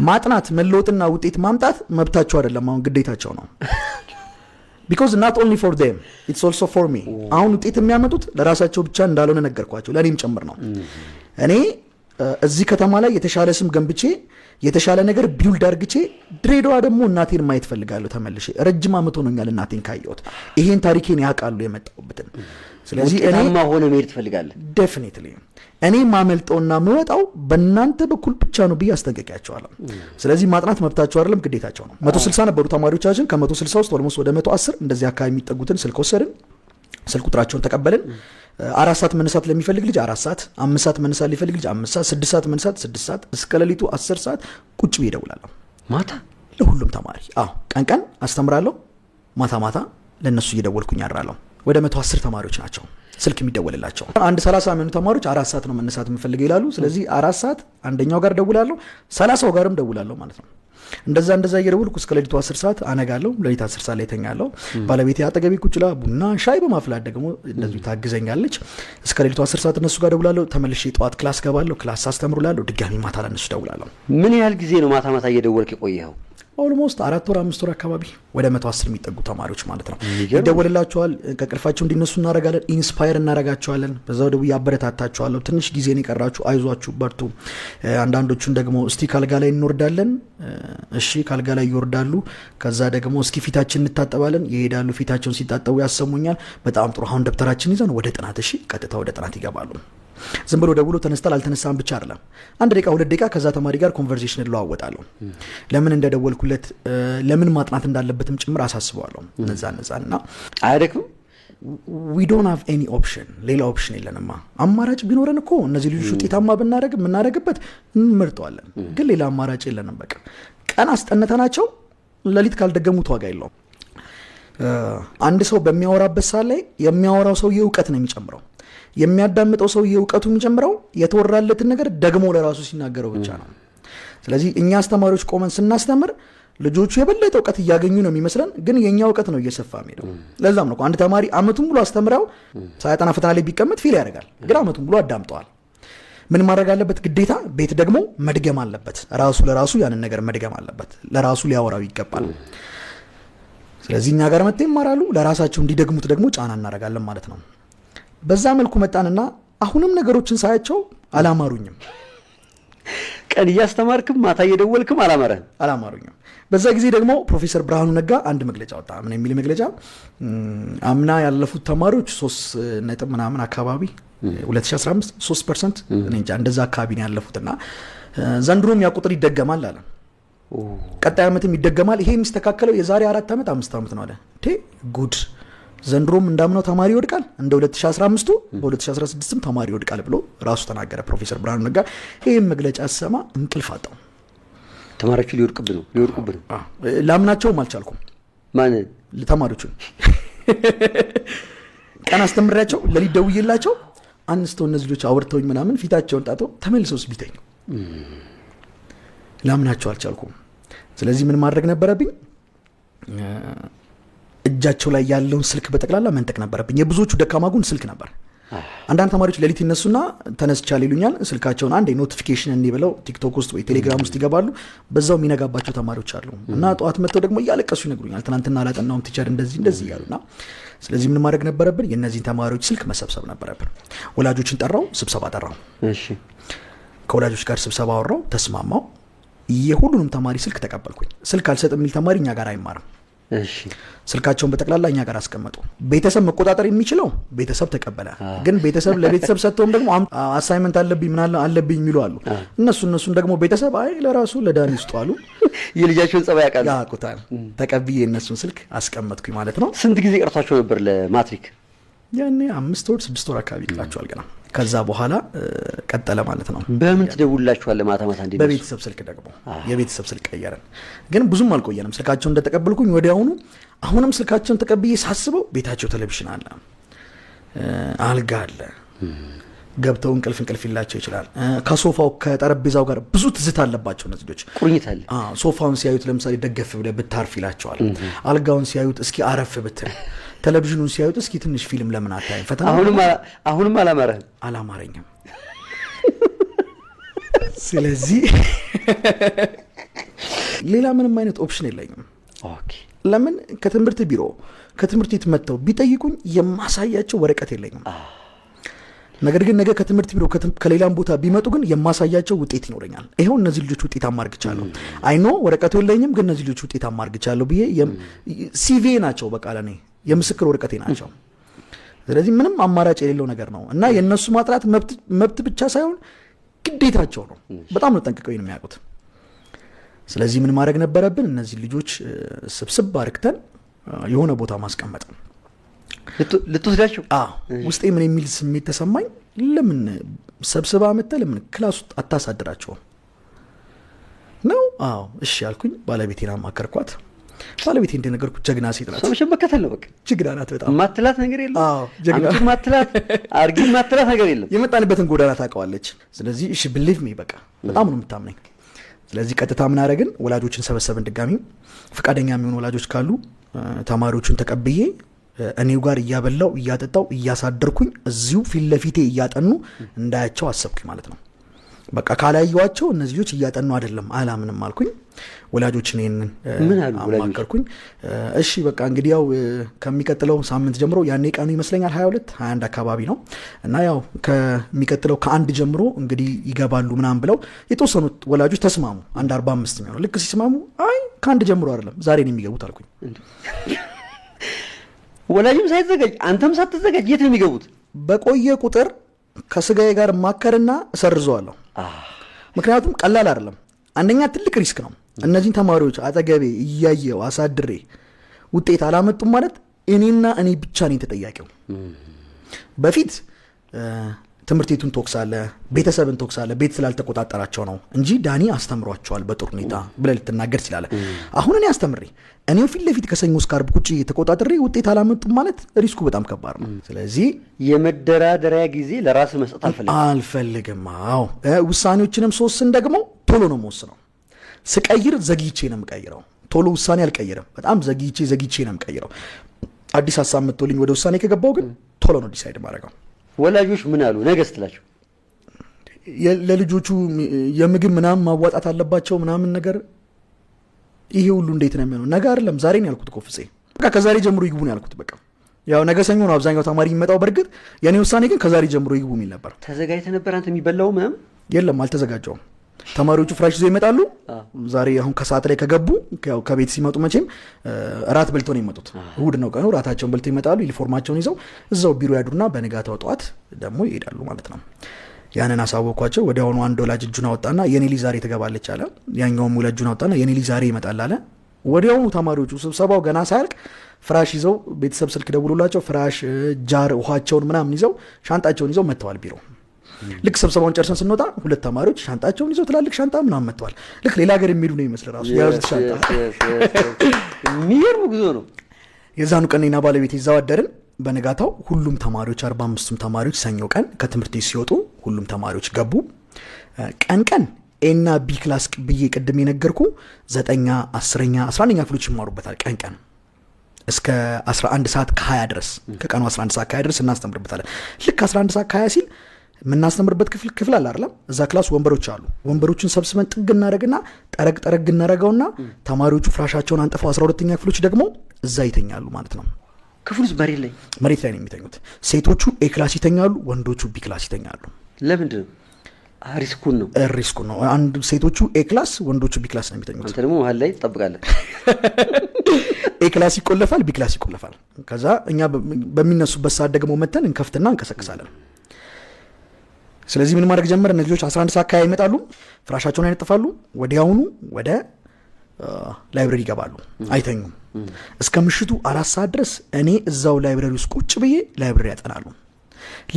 ማጥናት መለወጥና ውጤት ማምጣት መብታቸው አይደለም፣ አሁን ግዴታቸው ነው። because not only for them it's also for me። አሁን ውጤት የሚያመጡት ለራሳቸው ብቻ እንዳልሆነ ነገርኳቸው፣ ለኔም ጭምር ነው። እኔ እዚህ ከተማ ላይ የተሻለ ስም ገንብቼ የተሻለ ነገር ቢውልድ አርግቼ ድሬዳዋ ደግሞ እናቴን ማየት ፈልጋለሁ ተመልሼ። ረጅም አመት ሆኖኛል እናቴን ካየሁት። ይሄን ታሪኬን ያውቃሉ የመጣሁበትን። ስለዚህ እኔማ ሆነ መሄድ ትፈልጋለህ? ዴፊኒትሊ እኔ ማመልጠውና ምወጣው በእናንተ በኩል ብቻ ነው ብዬ አስጠንቅቄያቸዋለሁ። ስለዚህ ማጥናት መብታቸው አይደለም ግዴታቸው ነው። 160 ነበሩ ተማሪዎቻችን። ከ160 ውስጥ ኦልሞስት ወደ 110 እንደዚህ አካባቢ የሚጠጉትን ስልክ ወሰድን፣ ስልክ ቁጥራቸውን ተቀበልን። 4 ሰዓት መነሳት ለሚፈልግ ልጅ 4 ሰዓት፣ 5 ሰዓት መነሳት ለሚፈልግ ልጅ 5 ሰዓት፣ 6 ሰዓት መነሳት 6 ሰዓት፣ እስከ ሌሊቱ 10 ሰዓት ቁጭ ብዬ እደውላለሁ ማታ ለሁሉም ተማሪ። ቀን ቀን አስተምራለሁ፣ ማታ ማታ ለነሱ እየደወልኩኝ አድራለሁ። ወደ 110 ተማሪዎች ናቸው ስልክ የሚደወልላቸው። አንድ 30 የሚሆኑ ተማሪዎች 4 ሰዓት ነው መነሳት የምፈልገው ይላሉ። ስለዚህ 4 ሰዓት አንደኛው ጋር ደውላለሁ፣ 30ው ጋርም ደውላለሁ ማለት ነው። እንደዛ እየደወልኩ እስከ ሌሊቱ 10 ሰዓት አነጋለሁ። ሌሊት 10 ሰዓት ላይ ተኛለሁ። ባለቤቴ አጠገቤ ቁጭ ብላ ቡና ሻይ በማፍላት ደግሞ እንደዚሁ ታግዘኛለች። እስከ ሌሊቱ 10 ሰዓት እነሱ ጋር ደውላለሁ። ተመልሼ ጠዋት ክላስ ገባለሁ፣ ክላስ አስተምሩላለሁ። ድጋሚ ማታ ለነሱ ደውላለሁ። ምን ያህል ጊዜ ነው ማታ ማታ እየደወልክ የቆየኸው? ኦልሞስት 4 ወር 5 ወር አካባቢ ወደ 110 የሚጠጉ ተማሪዎች ማለት ነው። ይደወልላቸዋል፣ ከቅልፋቸው እንዲነሱ እናረጋለን፣ ኢንስፓየር እናረጋቸዋለን። በዛው ደው ያበረታታቸዋለሁ። ትንሽ ጊዜ ነው የቀራችሁ፣ አይዟችሁ፣ በርቱ። አንዳንዶቹን ደግሞ እስቲ ካልጋ ላይ እንወርዳለን፣ እሺ ካልጋ ላይ ይወርዳሉ። ከዛ ደግሞ እስኪ ፊታችን እንታጠባለን፣ ይሄዳሉ። ፊታቸውን ሲታጠቡ ያሰሙኛል። በጣም ጥሩ፣ አሁን ደብተራችን ይዘን ወደ ጥናት፣ እሺ ቀጥታ ወደ ጥናት ይገባሉ። ዝም ብሎ ደውሎ ተነስታል አልተነሳም ብቻ አይደለም። 1 ደቂቃ 2 ደቂቃ ከዛ ተማሪ ጋር ኮንቨርሴሽን እለዋወጣለሁ። ለምን እንደደወልኩለት ለምን ማጥናት እንዳለበትም ጭምር አሳስበዋለሁ። እነዛና አይደክም። we don't have any option፣ ሌላ ኦፕሽን የለንማ። አማራጭ ቢኖረን እኮ እነዚህ ልጆች ውጤታማ የምናደርግበት እንመርጠዋለን፣ ግን ሌላ አማራጭ የለንም። በቃ ቀን አስጠነተናቸው ሌሊት ካልደገሙት ዋጋ የለውም። አንድ ሰው በሚያወራበት ሰዓት ላይ የሚያወራው ሰው የእውቀት ነው የሚጨምረው፣ የሚያዳምጠው ሰው የእውቀቱ የሚጨምረው የተወራለትን ነገር ደግሞ ለራሱ ሲናገረው ብቻ ነው። ስለዚህ እኛ አስተማሪዎች ቆመን ስናስተምር ልጆቹ የበለጠ እውቀት እያገኙ ነው የሚመስለን፣ ግን የኛ እውቀት ነው እየሰፋ የሚሄደው። ለዛም ነው አንድ ተማሪ አመቱን ሙሉ አስተምራው ሳያጠና ፈተና ላይ ቢቀመጥ ፊል ያደርጋል፣ ግን አመቱን ሙሉ አዳምጠዋል። ምን ማድረግ አለበት? ግዴታ ቤት ደግሞ መድገም አለበት። ራሱ ለራሱ ያንን ነገር መድገም አለበት፣ ለራሱ ሊያወራው ይገባል። ስለዚህ እኛ ጋር መጥተው ይማራሉ፣ ለራሳቸው እንዲደግሙት ደግሞ ጫና እናደርጋለን ማለት ነው። በዛ መልኩ መጣንና አሁንም ነገሮችን ሳያቸው አላማሩኝም። ቀን እያስተማርክም ማታ እየደወልክም አላማሩኝም። በዛ ጊዜ ደግሞ ፕሮፌሰር ብርሃኑ ነጋ አንድ መግለጫ ወጣ። ምን የሚል መግለጫ? አምና ያለፉት ተማሪዎች 3 ምናምን አካባቢ 2015 3% እኔ እንጃ እንደዛ አካባቢ ነው ያለፉትና ዘንድሮም ያ ቁጥር ይደገማል አለ። ቀጣይ ዓመትም ይደገማል። ይሄ የሚስተካከለው የዛሬ 4 ዓመት 5 ዓመት ነው አለ። ጉድ! ዘንድሮም እንዳምነው ተማሪ ይወድቃል፣ እንደ 2015ቱ በ2016ም ተማሪ ይወድቃል ብሎ ራሱ ተናገረ ፕሮፌሰር ብርሃኑ ነጋ። ይሄን መግለጫ ሰማ እንቅልፍ አጣው። ተማሪዎቹ ሊወድቁብን ነው። ላምናቸውም አልቻልኩም። ማን ተማሪዎቹን ቀን አስተምሬያቸው ለሊት ደውዬላቸው አንስተው እነዚህ ልጆች አውርተውኝ ምናምን ፊታቸውን ጣተው ተመልሰውስ ቢተኙ ላምናቸው አልቻልኩም። ስለዚህ ምን ማድረግ ነበረብኝ? እጃቸው ላይ ያለውን ስልክ በጠቅላላ መንጠቅ ነበረብኝ። የብዙዎቹ ደካማ ጎን ስልክ ነበር። አንዳንድ ተማሪዎች ሌሊት ይነሱና ተነስቻል ይሉኛል። ስልካቸውን አንዴ ኖቲፊኬሽን እንዲ ብለው ቲክቶክ ውስጥ ወይ ቴሌግራም ውስጥ ይገባሉ። በዛው የሚነጋባቸው ተማሪዎች አሉ እና ጠዋት መጥተው ደግሞ እያለቀሱ ይነግሩኛል፣ ትናንትና አላጠናውም ቲቸር እንደዚህ እያሉና። ስለዚህ ምን ማድረግ ነበረብን? የእነዚህን ተማሪዎች ስልክ መሰብሰብ ነበረብን። ወላጆችን ጠራው፣ ስብሰባ ጠራው። ከወላጆች ጋር ስብሰባ አወራው፣ ተስማማው። የሁሉንም ተማሪ ስልክ ተቀበልኩኝ። ስልክ አልሰጥ የሚል ተማሪ እኛ ጋር አይማርም። ስልካቸውን በጠቅላላ እኛ ጋር አስቀመጡ። ቤተሰብ መቆጣጠር የሚችለው ቤተሰብ ተቀበለ። ግን ቤተሰብ ለቤተሰብ ሰጥተውም ደግሞ አሳይመንት አለብኝ ምን አለብኝ የሚሉ አሉ። እነሱን ደግሞ ቤተሰብ አይ ለራሱ ለዳኒ ውስጡ አሉ። የልጃቸውን ጸባይ ያውቁታል። ተቀብዬ እነሱን ስልክ አስቀመጥኩኝ ማለት ነው። ስንት ጊዜ ቀርቷቸው ነበር ለማትሪክ? ያኔ 5 ወር 6 ወር አካባቢ ይቀራቸዋል ገና። ከዛ በኋላ ቀጠለ ማለት ነው። በምን ትደውልላችኋለህ? ማታ እንዴ? በቤተሰብ ስልክ ደግሞ የቤተሰብ ስልክ ቀየረን። ግን ብዙም አልቆየንም። ስልካቸውን እንደተቀበልኩኝ ወዲያውኑ አሁንም ስልካቸውን ተቀብዬ ሳስበው ቤታቸው ቴሌቪዥን አለ፣ አልጋ አለ። ገብተው እንቅልፍ ይላቸው ይችላል። ከሶፋው ከጠረጴዛው ጋር ብዙ ትዝታ አለባቸው እነዚህ ልጆች። ቁርኝት አለ። ሶፋውን ሲያዩት ለምሳሌ ደገፍ ብለህ ብታርፍ ይላቸዋል። አልጋውን ሲያዩት እስኪ አረፍ ብትል፣ ቴሌቪዥኑን ሲያዩት እስኪ ትንሽ ፊልም ለምን አታይም? ፈተና አሁንም አላማረኝም። ስለዚህ ሌላ ምንም አይነት ኦፕሽን የለኝም። ለምን ከትምህርት ቢሮ ከትምህርት ቤት መጥተው ቢጠይቁኝ የማሳያቸው ወረቀት የለኝም። ነገር ግን ነገ ከትምህርት ቢሮ ከሌላም ቦታ ቢመጡ ግን የማሳያቸው ውጤት ይኖረኛል። ይሄው እነዚህ ልጆች ውጤት አማርግቻለሁ፣ አይኖ ወረቀቱ የለኝም ግን እነዚህ ልጆች ውጤት አማርግቻለሁ ብዬ ሲቪ ናቸው፣ በቃ ለኔ የምስክር ወረቀቴ ናቸው። ስለዚህ ምንም አማራጭ የሌለው ነገር ነው እና የእነሱ ማጥራት መብት ብቻ ሳይሆን ግዴታቸው ነው። በጣም ነው ጠንቅቀው የሚያውቁት። ስለዚህ ምን ማድረግ ነበረብን? እነዚህ ልጆች ስብስብ አርክተን የሆነ ቦታ ማስቀመጥ። ልትወስዳቸው ውስጤ ምን የሚል ስሜት ተሰማኝ። ለምን ሰብስባ መጥተህ ለምን ክላስ ውስጥ አታሳድራቸውም ነው? እሺ ያልኩኝ። ባለቤቴን አማከርኳት። ባለቤቴ እንደነገርኩት ጀግና ሴት ናት። ሰው መከተል ነው በቃ። ጀግና ናት በጣም። ማትላት ነገር የለም። ጀግና ማትላት አርጊ ማትላት ነገር የለም። የመጣንበትን ጎዳና ታውቀዋለች። ስለዚህ እሺ ብሊቭ ሚ በቃ በጣም ነው የምታምነኝ። ስለዚህ ቀጥታ ምን አደረግን? ወላጆችን ሰበሰብን። ድጋሚ ፈቃደኛ የሚሆኑ ወላጆች ካሉ ተማሪዎቹን ተቀብዬ እኔው ጋር እያበላው እያጠጣው እያሳደርኩኝ እዚሁ ፊት ለፊቴ እያጠኑ እንዳያቸው አሰብኩኝ ማለት ነው። በቃ ካላየዋቸው እነዚህ ልጆች እያጠኑ አይደለም አላምንም አልኩኝ። ወላጆችን ይሄንን አማከርኩኝ። እሺ በቃ እንግዲህ ያው ከሚቀጥለው ሳምንት ጀምሮ ያኔ ቀኑ ይመስለኛል 21 አካባቢ ነው እና ያው ከሚቀጥለው ከአንድ ጀምሮ እንግዲህ ይገባሉ ምናምን ብለው የተወሰኑት ወላጆች ተስማሙ። 1:45 ነው። ልክ ሲስማሙ አይ ከአንድ ጀምሮ አይደለም ዛሬ ነው የሚገቡት አልኩኝ። ወላጅም ሳይዘጋጅ አንተም ሳትዘጋጅ የት ነው የሚገቡት? በቆየ ቁጥር ከስጋዬ ጋር ማከርና እሰርዘዋለሁ። ምክንያቱም ቀላል አይደለም። አንደኛ ትልቅ ሪስክ ነው። እነዚህን ተማሪዎች አጠገቤ እያየው አሳድሬ ውጤት አላመጡም ማለት እኔና እኔ ብቻ ነኝ ተጠያቂው። በፊት ትምህርት ቤቱን ተወቅሳለ፣ ቤተሰብን ተወቅሳለ፣ ቤት ስላልተቆጣጠራቸው ነው እንጂ ዳኒ አስተምሯቸዋል በጥሩ ሁኔታ ብለህ ልትናገር ትችላለህ። አሁን እኔ አስተምሬ እኔው ፊት ለፊት ከሰኞ እስከ ዓርብ ቁጭ ተቆጣጥሬ ውጤት አላመጡም ማለት ሪስኩ በጣም ከባድ ነው። ስለዚህ የመደራደሪያ ጊዜ ለራስ መስጠት አልፈልግም። ውሳኔዎችንም ስወስን ደግሞ ቶሎ ነው የምወስነው። ስቀይር ዘግይቼ ነው የምቀይረው። ቶሎ ውሳኔ አልቀይርም። በጣም ዘግይቼ ነው የምቀይረው። አዲስ ሀሳብ መጥቶልኝ ወደ ውሳኔ ከገባው ግን ቶሎ ነው ዲሳይድ ማድረገው። ወላጆች ምን አሉ? ነገ ስትላቸው ለልጆቹ የምግብ ምናምን ማዋጣት አለባቸው ምናምን ነገር ይሄ ሁሉ እንዴት ነው የሚሆነው? ነገ አይደለም ዛሬ ነው ያልኩት። ኮፍሴ በቃ ከዛሬ ጀምሮ ይግቡ ነው ያልኩት። በቃ ያው ነገ ሰኞ ነው አብዛኛው ተማሪ የሚመጣው። በርግጥ የኔ ውሳኔ ግን ከዛሬ ጀምሮ ይግቡ የሚል ነበር። ተዘጋጅተህ ነበር አንተ? የሚበላው ምናምን የለም፣ አልተዘጋጀውም። ተማሪዎቹ ፍራሽ ይዘው ይመጣሉ። ዛሬ አሁን ከሰዓት ላይ ከገቡ ያው ከቤት ሲመጡ መቼም እራት በልተው ነው የሚመጡት። እሁድ ነው ቀኑ። እራታቸውን በልተው ይመጣሉ። ዩኒፎርማቸውን ይዘው እዛው ቢሮ ያዱና በንጋታው ጠዋት ደግሞ ይሄዳሉ ማለት ነው። ያንን አሳወኳቸው። ወዲያውኑ አንድ ወላጅ እጁን አወጣና የኔ ልጅ ዛሬ ትገባለች አለ። ያኛውም ወላጅ እጁን አወጣና የኔ ልጅ ዛሬ ይመጣል አለ። ወዲያውኑ ተማሪዎቹ ስብሰባው ገና ሳያልቅ ፍራሽ ይዘው ቤተሰብ ስልክ ደውሎላቸው ፍራሽ፣ ጃር፣ ውሃቸውን ምናምን ይዘው ሻንጣቸውን ይዘው መጥተዋል ቢሮ። ልክ ስብሰባውን ጨርሰን ስንወጣ ሁለት ተማሪዎች ሻንጣቸውን ይዘው ትላልቅ ሻንጣ ምናምን መጥተዋል። ልክ ሌላ ሀገር የሚሄዱ ነው ይመስል ራሱ የያዙት ሻንጣ። የሚገርም ጉዞ ነው። የዛኑ ቀን እኔና ባለቤቴ ይዘው አደርን። በነጋታው ሁሉም ተማሪዎች 45ቱም ተማሪዎች ሰኞ ቀን ከትምህርት ቤት ሲወጡ ሁሉም ተማሪዎች ገቡ። ቀን ኤና ቢ ክላስ ብዬ ቅድም የነገርኩ 9ኛ 10ኛ 11ኛ ክፍሎች ይማሩበታል። ቀን እስከ 11 ሰዓት ከ20 ድረስ ከቀኑ 11 ሰዓት ከ20 ድረስ እናስተምርበታለን። ልክ 11 ሰዓት ከ20 ሲል የምናስተምርበት ክፍል አለ አይደል? እዛ ክላስ ወንበሮች አሉ። ወንበሮችን ሰብስበን ጥግ እናደርግና ጠረግ እናደርገውና ተማሪዎቹ ፍራሻቸውን አንጥፈው 12ኛ ክፍሎች ደግሞ እዛ ይተኛሉ ማለት ነው። ክፍሉስ መሬት ላይ ነው የሚተኙት። ሴቶቹ ኤ ክላስ ይተኛሉ፣ ወንዶቹ ቢ ክላስ ይተኛሉ። ለምንድን ነው? ሪስኩን ነው። አንድ ሴቶቹ ኤ ክላስ ወንዶቹ ቢ ክላስ ነው የሚተኙት። አንተ ደግሞ መሀል ላይ ትጠብቃለህ። ኤ ክላስ ይቆለፋል፣ ቢ ክላስ ይቆለፋል። ከዛ እኛ በሚነሱበት ሰዓት ደግሞ መተን እንከፍትና እንቀሰቅሳለን። ስለዚህ ምን ማድረግ ጀመረ? እነዚህ ልጆች 11 ሰዓት ካያ ይመጣሉ፣ ፍራሻቸውን ያነጥፋሉ፣ ወዲያውኑ ወደ ላይብረሪ ይገባሉ፣ አይተኙም። እስከ ምሽቱ 4 ሰዓት ድረስ እኔ እዛው ላይብረሪ ውስጥ ቁጭ ብዬ ላይብረሪ ያጠናሉ።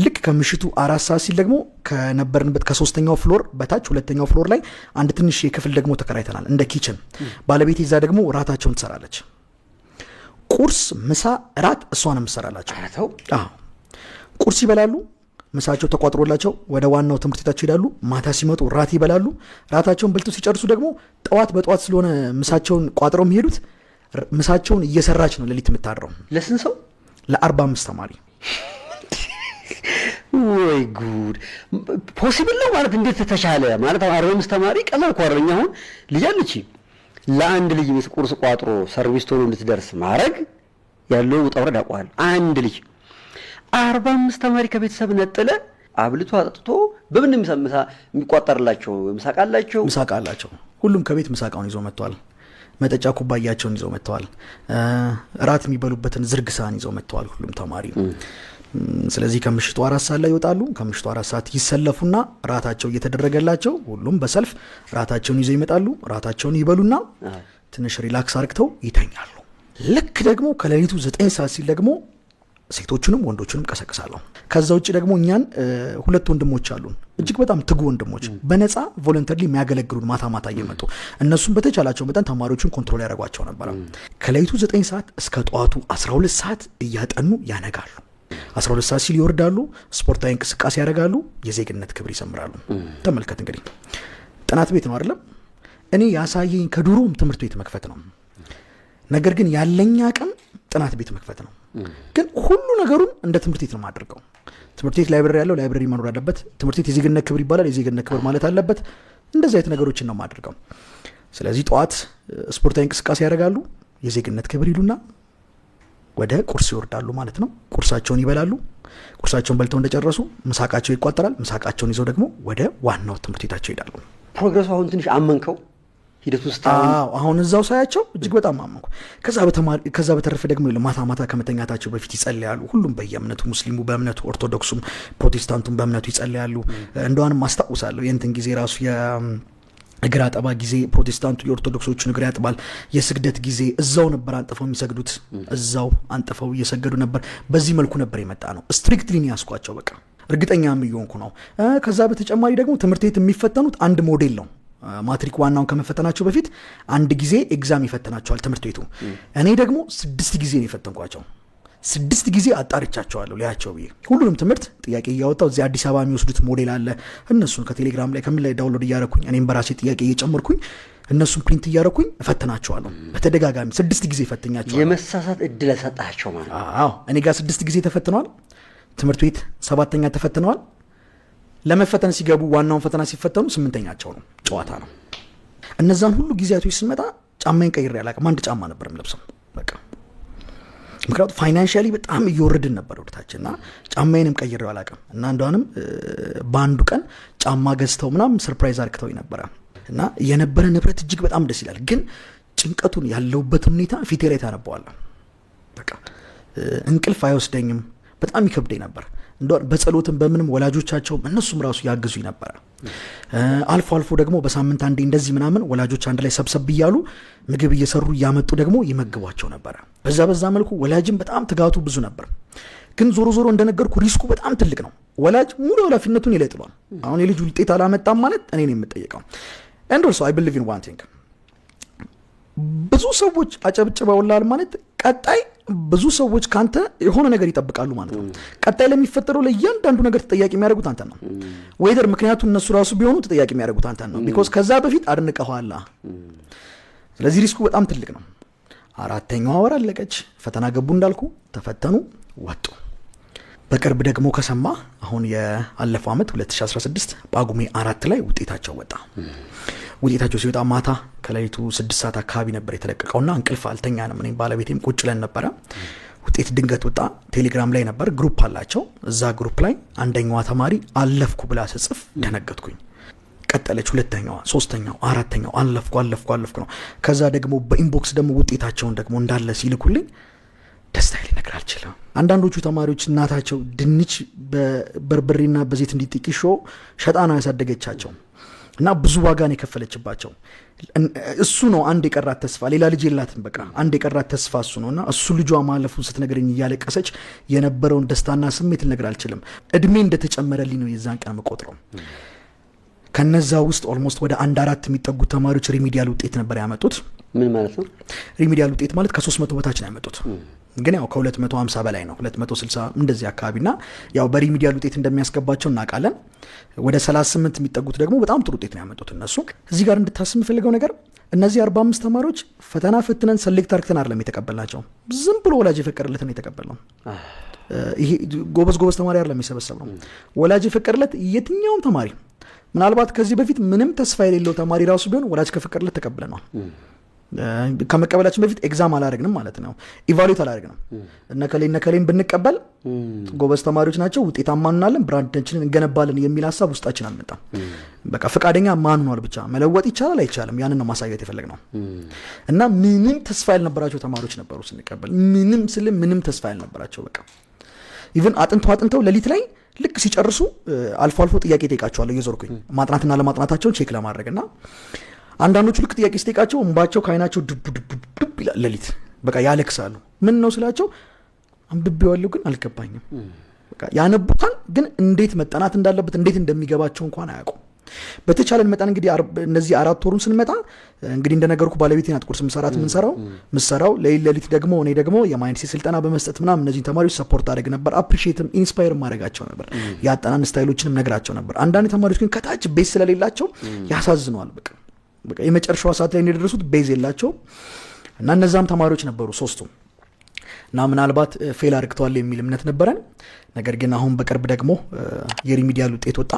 ልክ ከምሽቱ 4 ሰዓት ሲል ደግሞ ከነበርንበት ከ3ኛው ፍሎር በታች 2ኛው ፍሎር ላይ አንድ ትንሽ የክፍል ደግሞ ተከራይተናል እንደ ኪችን። ባለቤቴ እዛ ደግሞ ራታቸውን ትሰራለች። ቁርስ፣ ምሳ፣ ራት እሷ ነው የምትሰራላቸው። ቁርስ ይበላሉ፣ ምሳቸው ተቋጥሮላቸው ወደ ዋናው ትምህርት ቤታቸው ይሄዳሉ። ማታ ሲመጡ ራት ይበላሉ። ራታቸውን በልተው ሲጨርሱ ደግሞ በጠዋት ስለሆነ ምሳቸውን ቋጥረው የሚሄዱት ምሳቸውን እየሰራች ነው ሌሊት የምታድረው። ለስንት ሰው? ለ45 ተማሪ። ወይ ጉድ! ፖሲብል ነው ማለት እንዴት ተቻለ? ማለት 45 ተማሪ ቀላል እኮ አይደለም። አሁን ልጅ አለች፣ ለአንድ ልጅ ቤት ቁርስ ቋጥሮ ሰርቪስ ቶሎ እንድትደርስ ማድረግ ያለው ውጣ ውረድ አውቀዋለሁ። አንድ ልጅ 45 ተማሪ ከቤተሰብ ነጥለ አብልቶ አጥጥቶ በምን የሚቋጠርላቸው? ምሳቃላቸው። ሁሉም ከቤት ምሳቃውን ይዞ መጥቷል። መጠጫ ኩባያቸውን ይዘው መጥተዋል። ራት የሚበሉበትን ዝርግ ሳህን ይዘው መጥተዋል ሁሉም ተማሪ። ስለዚህ ከምሽቱ 4 ሰዓት ላይ ይወጣሉ። ከምሽቱ 4 ሰዓት ይሰለፉና ራታቸው እየተደረገላቸው ሁሉም በሰልፍ ራታቸውን ይዘው ይመጣሉ። ራታቸውን ይበሉና ትንሽ ሪላክስ አርግተው ይተኛሉ። ልክ ደግሞ ከሌሊቱ 9 ሰዓት ሲል ደግሞ ሴቶቹንም ወንዶቹንም ቀሰቅሳለሁ። ከዛ ውጭ ደግሞ እኛን 2 ወንድሞች አሉን፣ እጅግ በጣም ትጉ ወንድሞች፣ በነፃ ቮለንተሪ የሚያገለግሉን ማታ እየመጡ እነሱም በተቻላቸው መጠን ተማሪዎቹን ኮንትሮል ያደርጓቸው ነበር። ከሌሊቱ 9 ሰዓት እስከ ጠዋቱ 12 ሰዓት እያጠኑ ያነጋሉ። 12 ሰዓት ሲል ይወርዳሉ፣ ስፖርታዊ እንቅስቃሴ ያደርጋሉ፣ የዜግነት ክብር ይሰምራሉ። ተመልከት እንግዲህ ጥናት ቤት ነው አይደለም? እኔ ያሳየኝ ከድሮም ትምህርት ቤት መክፈት ነው። ነገር ግን ያለኝ አቅም ጥናት ቤት መክፈት ነው። ግን ሁሉ ነገሩን እንደ ትምህርት ቤት ነው ማድረገው። ትምህርት ቤት ላይብረሪ ያለው ላይብረሪ መኖር አለበት። ትምህርት ቤት የዜግነት ክብር ይባላል፣ የዜግነት ክብር ማለት አለበት። እንደዚህ አይነት ነገሮችን ነው ማድረገው። ስለዚህ ጠዋት ስፖርታዊ እንቅስቃሴ ያደርጋሉ፣ የዜግነት ክብር ይሉና ወደ ቁርስ ይወርዳሉ ማለት ነው። ቁርሳቸውን ይበላሉ። ቁርሳቸውን በልተው እንደጨረሱ ምሳቃቸው ይቋጠራል። ምሳቃቸውን ይዘው ደግሞ ወደ ዋናው ትምህርት ቤታቸው ይሄዳሉ። ፕሮግረሱ አሁን ትንሽ አመንከው ሂደቱ ውስጥ? አሁን እዛው ሳያቸው እጅግ በጣም አመንኩ። ከዛ በተረፈ ደግሞ ማታ ከመተኛታቸው በፊት ይጸልያሉ። ሁሉም በየእምነቱ፣ ሙስሊሙ በእምነቱ፣ ኦርቶዶክሱም ፕሮቴስታንቱም በእምነቱ ይጸልያሉ። እንደዋንም አስታውሳለሁ የእንትን ጊዜ ራሱ የእግር አጠባ ጊዜ ፕሮቴስታንቱ የኦርቶዶክሶቹን እግር ያጥባል። የስግደት ጊዜ እዛው ነበር አንጥፈው የሚሰግዱት፣ እዛው አንጥፈው እየሰገዱ ነበር። በዚህ መልኩ ነበር የመጣ ነው። ስትሪክትሊ ያስኳቸው በቃ እርግጠኛም እየሆንኩ ነው። ከዛ በተጨማሪ ደግሞ ትምህርት ቤት የሚፈተኑት አንድ ሞዴል ነው። ማትሪክ ዋናውን ከመፈተናቸው በፊት አንድ ጊዜ ኤግዛም ይፈተናቸዋል ትምህርት ቤቱ። እኔ ደግሞ 6 ጊዜ ነው የፈተንኳቸው። 6 ጊዜ አጣርቻቸዋለሁ ሊያቸው ብዬ ሁሉንም ትምህርት ጥያቄ እያወጣው እዚህ አዲስ አበባ የሚወስዱት ሞዴል አለ። እነሱን ከቴሌግራም ላይ ከምን ላይ ዳውንሎድ እያረኩኝ እኔም በራሴ ጥያቄ እየጨመርኩኝ እነሱን ፕሪንት እያረኩኝ እፈትናቸዋለሁ። በተደጋጋሚ 6 ጊዜ ፈትኛቸዋለሁ። የመሳሳት እድል ሰጣቸው ማለት? አዎ እኔ ጋር 6 ጊዜ ተፈትነዋል። ትምህርት ቤት 7ኛ ተፈትነዋል። ለመፈተን ሲገቡ ዋናውን ፈተና ሲፈተኑ 8ኛቸው ነው። ጨዋታ ነው። እነዛን ሁሉ ጊዜያቶች ስመጣ ጫማዬን ቀይሬ አላውቅም። አንድ ጫማ ነበር የምለብሰው በቃ። ምክንያቱም ፋይናንሻሊ በጣም እየወረድን ነበር ወደታችንና ጫማዬንም ቀይሬው አላውቅም። እና እንደውም በአንዱ ቀን ጫማ ገዝተው ምናምን ሰርፕራይዝ አርክተው ነበረ እና የነበረ ንብረት እጅግ በጣም ደስ ይላል። ግን ጭንቀቱን ያለውበትን ሁኔታ ፊቴ ላይ ታነበዋለህ። በቃ እንቅልፍ አይወስደኝም። በጣም ይከብደኝ ነበር። እንደው በጸሎትም በምንም ወላጆቻቸው እነሱም ራሱ ያግዙኝ ነበር። አልፎ ደግሞ በሳምንት አንዴ እንደዚህ ምናምን ወላጆች አንድ ላይ ሰብሰብ ይያሉ ምግብ እየሰሩ ያመጡ ደግሞ ይመግቧቸው ነበር። በዛ መልኩ ወላጅም በጣም ትጋቱ ብዙ ነበር። ግን ዞሮ እንደነገርኩ ሪስኩ በጣም ትልቅ ነው። ወላጅ ሙሉ ኃላፊነቱን ይለጥሏል። አሁን የልጁ ውጤት አላመጣም ማለት እኔ ነኝ የምጠየቀው። and also I believe in one thing ብዙ ሰዎች አጨብጭበውላል ማለት ቀጣይ ብዙ ሰዎች ካንተ የሆነ ነገር ይጠብቃሉ ማለት ነው። ቀጣይ ለሚፈጠረው ለእያንዳንዱ ነገር ተጠያቂ የሚያደርጉት አንተ ነው። ወይደር ምክንያቱም እነሱ ራሱ ቢሆኑ ተጠያቂ የሚያደርጉት አንተ ነው። ቢኮዝ ከዛ በፊት አድንቀዋላ። ስለዚህ ሪስኩ በጣም ትልቅ ነው። 4ኛዋ ወር አለቀች። ፈተና ገቡ፣ እንዳልኩ ተፈተኑ፣ ወጡ። በቅርብ ደግሞ ከሰማ አሁን የአለፈው ዓመት 2016 ጳጉሜ 4 ላይ ውጤታቸው ወጣ። ውጤታቸው ሲወጣ ማታ ከሌሊቱ 6 ሰዓት አካባቢ ነበር የተለቀቀውና እንቅልፍ አልተኛንም። እኔም ባለቤቴም ቁጭ ለን ነበረ። ውጤት ድንገት ወጣ። ቴሌግራም ላይ ነበር፣ ግሩፕ አላቸው። እዛ ግሩፕ ላይ አንደኛዋ ተማሪ አለፍኩ ብላ ስጽፍ ደነገጥኩኝ። ቀጠለች፣ 2ኛዋ፣ 3ኛው፣ 4ኛው አለፍኩ ነው። ከዛ ደግሞ በኢንቦክስ ደግሞ ውጤታቸውን ደግሞ እንዳለ ሲልኩልኝ ደስታ ሊነግር አልችልም። አንዳንዶቹ ተማሪዎች እናታቸው ድንች በበርበሬና በዘይት እንዲጥቂሾ ሸጣ ነው ያሳደገቻቸው እና ብዙ ዋጋን የከፈለችባቸው እሱ ነው። አንድ የቀራት ተስፋ፣ ሌላ ልጅ የላትም። በቃ አንድ የቀራት ተስፋ እሱ ነው እና እሱ ልጇ ማለፉን ስትነግረኝ እያለቀሰች የነበረውን ደስታና ስሜት ልነግር አልችልም። እድሜ እንደተጨመረልኝ ነው የዛን ቀን የምቆጥረው። ከነዛ ውስጥ ኦልሞስት ወደ 1-4 የሚጠጉት ተማሪዎች ሪሚዲያል ውጤት ነበር ያመጡት። ምን ማለት ነው ሪሚዲያል ውጤት ማለት? ከ300 በታች ነው ያመጡት፣ ግን ያው ከ250 በላይ ነው፣ 260 እንደዚህ አካባቢና ያው በሪሚዲያል ውጤት እንደሚያስገባቸው እናውቃለን። ወደ 38 የሚጠጉት ደግሞ በጣም ጥሩ ውጤት ነው ያመጡት እነሱ። እዚህ ጋር እንድታስብ የምፈልገው ነገር እነዚህ 45 ተማሪዎች ፈተና ፈትነን ሰሌክት አርክተን አይደለም የተቀበልናቸው። ዝም ብሎ ወላጅ የፈቀደለትን የተቀበልነው። ይሄ ጎበዝ ተማሪ አይደለም የሰበሰብነው። ወላጅ የፈቀደለት የትኛውም ተማሪ፣ ምናልባት ከዚህ በፊት ምንም ተስፋ የሌለው ተማሪ ራሱ ቢሆን ወላጅ ከፈቀደለት ተቀብለናል። ከመቀበላችን በፊት ኤግዛም አላደረግንም ማለት ነው። ኢቫሉዌት አላደረግንም። እነከሌን ብንቀበል ጎበዝ ተማሪዎች ናቸው፣ ውጤታማ እንሆናለን፣ ብራንዳችንን እንገነባለን የሚል ሀሳብ ውስጣችን አልመጣም። በቃ ፈቃደኛ ማን ሆኗል ብቻ መለወጥ ይቻላል አይቻልም፣ ያንን ነው ማሳየት የፈለግነው። እና ምንም ተስፋ ያልነበራቸው ተማሪዎች ነበሩ ስንቀበል። ምንም ተስፋ ያልነበራቸው በቃ ኢቭን አጥንተው ሌሊት ላይ ልክ ሲጨርሱ አልፎ ጥያቄ ጠይቃቸዋለሁ እየዞርኩኝ ማጥናትና ለማጥናታቸውን ቼክ ለማድረግ እና አንዳንዶቹ ልክ ጥያቄ ሲጠይቃቸው እንባቸው ከአይናቸው ዱብ ይላል። ሌሊት በቃ ያለቅሳሉ። ምን ነው ስላቸው አንብቤዋለሁ ግን አልገባኝም። በቃ ያነቡታል ግን እንዴት መጠናት እንዳለበት እንዴት እንደሚገባቸው እንኳን አያውቁም። በተቻለን መጠን እንግዲህ እነዚህ 4 ወሩን ስንመጣ እንግዲህ እንደነገርኩ ባለቤቴ ናት ቁርስ ምሰራው ሌሊት ደግሞ እኔ ደግሞ የማይንድሴት ስልጠና በመስጠት ምናምን እነዚህን ተማሪዎች ሰፖርት አደረግ ነበር። አፕሪሺየትም ኢንስፓየር ማድረጋቸው ነበር። ያጠናን ስታይሎችንም ነግራቸው ነበር። አንዳንድ ተማሪዎች ግን ከታች ቤዝ ስለሌላቸው ያሳዝነዋል። በቃ የመጨረሻው ሰዓት ላይ እንደደረሱት ቤዝ የላቸው እና እነዛም ተማሪዎች ነበሩ 3ቱም እና ምናልባት ፌል አድርገዋል የሚል እምነት ነበረን። ነገር ግን አሁን በቅርብ ደግሞ የሪሚዲያል ውጤት ወጣ።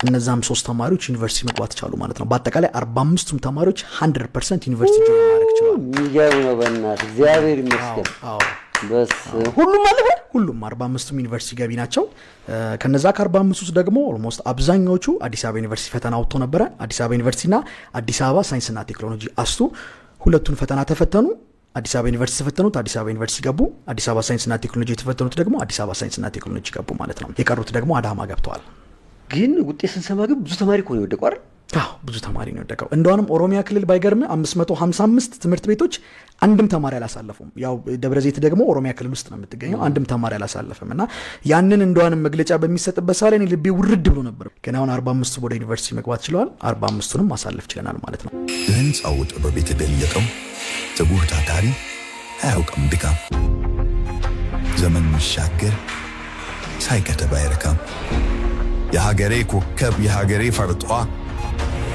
እነዛም 3 ተማሪዎች ዩኒቨርሲቲ መግባት ቻሉ ማለት ነው። በአጠቃላይ 45ቱም ተማሪዎች 100% ዩኒቨርሲቲ ጆይን ማድረግ ቻሉ። የሚገርም ነው በእናትህ እግዚአብሔር ይመስገን። በስ ሁሉም 45ቱም ዩኒቨርሲቲ ገቢ ናቸው። ከነዛ ከ45 ውስጥ ደግሞ ኦልሞስት አብዛኛዎቹ አዲስ አበባ ዩኒቨርሲቲ ፈተና ወጥቶ ነበረ። አዲስ አበባ ዩኒቨርሲቲና አዲስ አበባ ሳይንስና ቴክኖሎጂ አስቱ ሁለቱን ፈተና ተፈተኑ። አዲስ አበባ ዩኒቨርሲቲ ተፈተኑት፣ አዲስ አበባ ዩኒቨርሲቲ ገቡ። አዲስ አበባ ሳይንስና ቴክኖሎጂ የተፈተኑት ደግሞ አዲስ አበባ ሳይንስና ቴክኖሎጂ ገቡ ማለት ነው። የቀሩት ደግሞ አዳማ ገብተዋል። ግን ውጤት ስንሰማ ግን ብዙ ተማሪ እኮ ነው የወደቀው አይደል? ብዙ ተማሪ ነው የወደቀው። እንደውም ኦሮሚያ ክልል ባይገርም 555 ትምህርት ቤቶች አንድም ተማሪ አላሳለፉም። ያው ደብረ ዘይት ደግሞ ኦሮሚያ ክልል ውስጥ ነው የምትገኘው። አንድም ተማሪ አላሳለፈም እና ያንን እንደውም መግለጫ በሚሰጥበት ሳለ እኔ ልቤ ውርድ ብሎ ነበር። ግን አሁን 45 ወደ ዩኒቨርሲቲ መግባት ችለዋል። 45ቱንም ማሳለፍ ችለናል ማለት ነው። የህንፃው ጥበብ የተደለቀው ትጉህ ታታሪ አያውቅም ድካም። ዘመን ሚሻገር ሳይከተብ አይረካም። የሀገሬ ኮከብ የሀገሬ ፈርጧ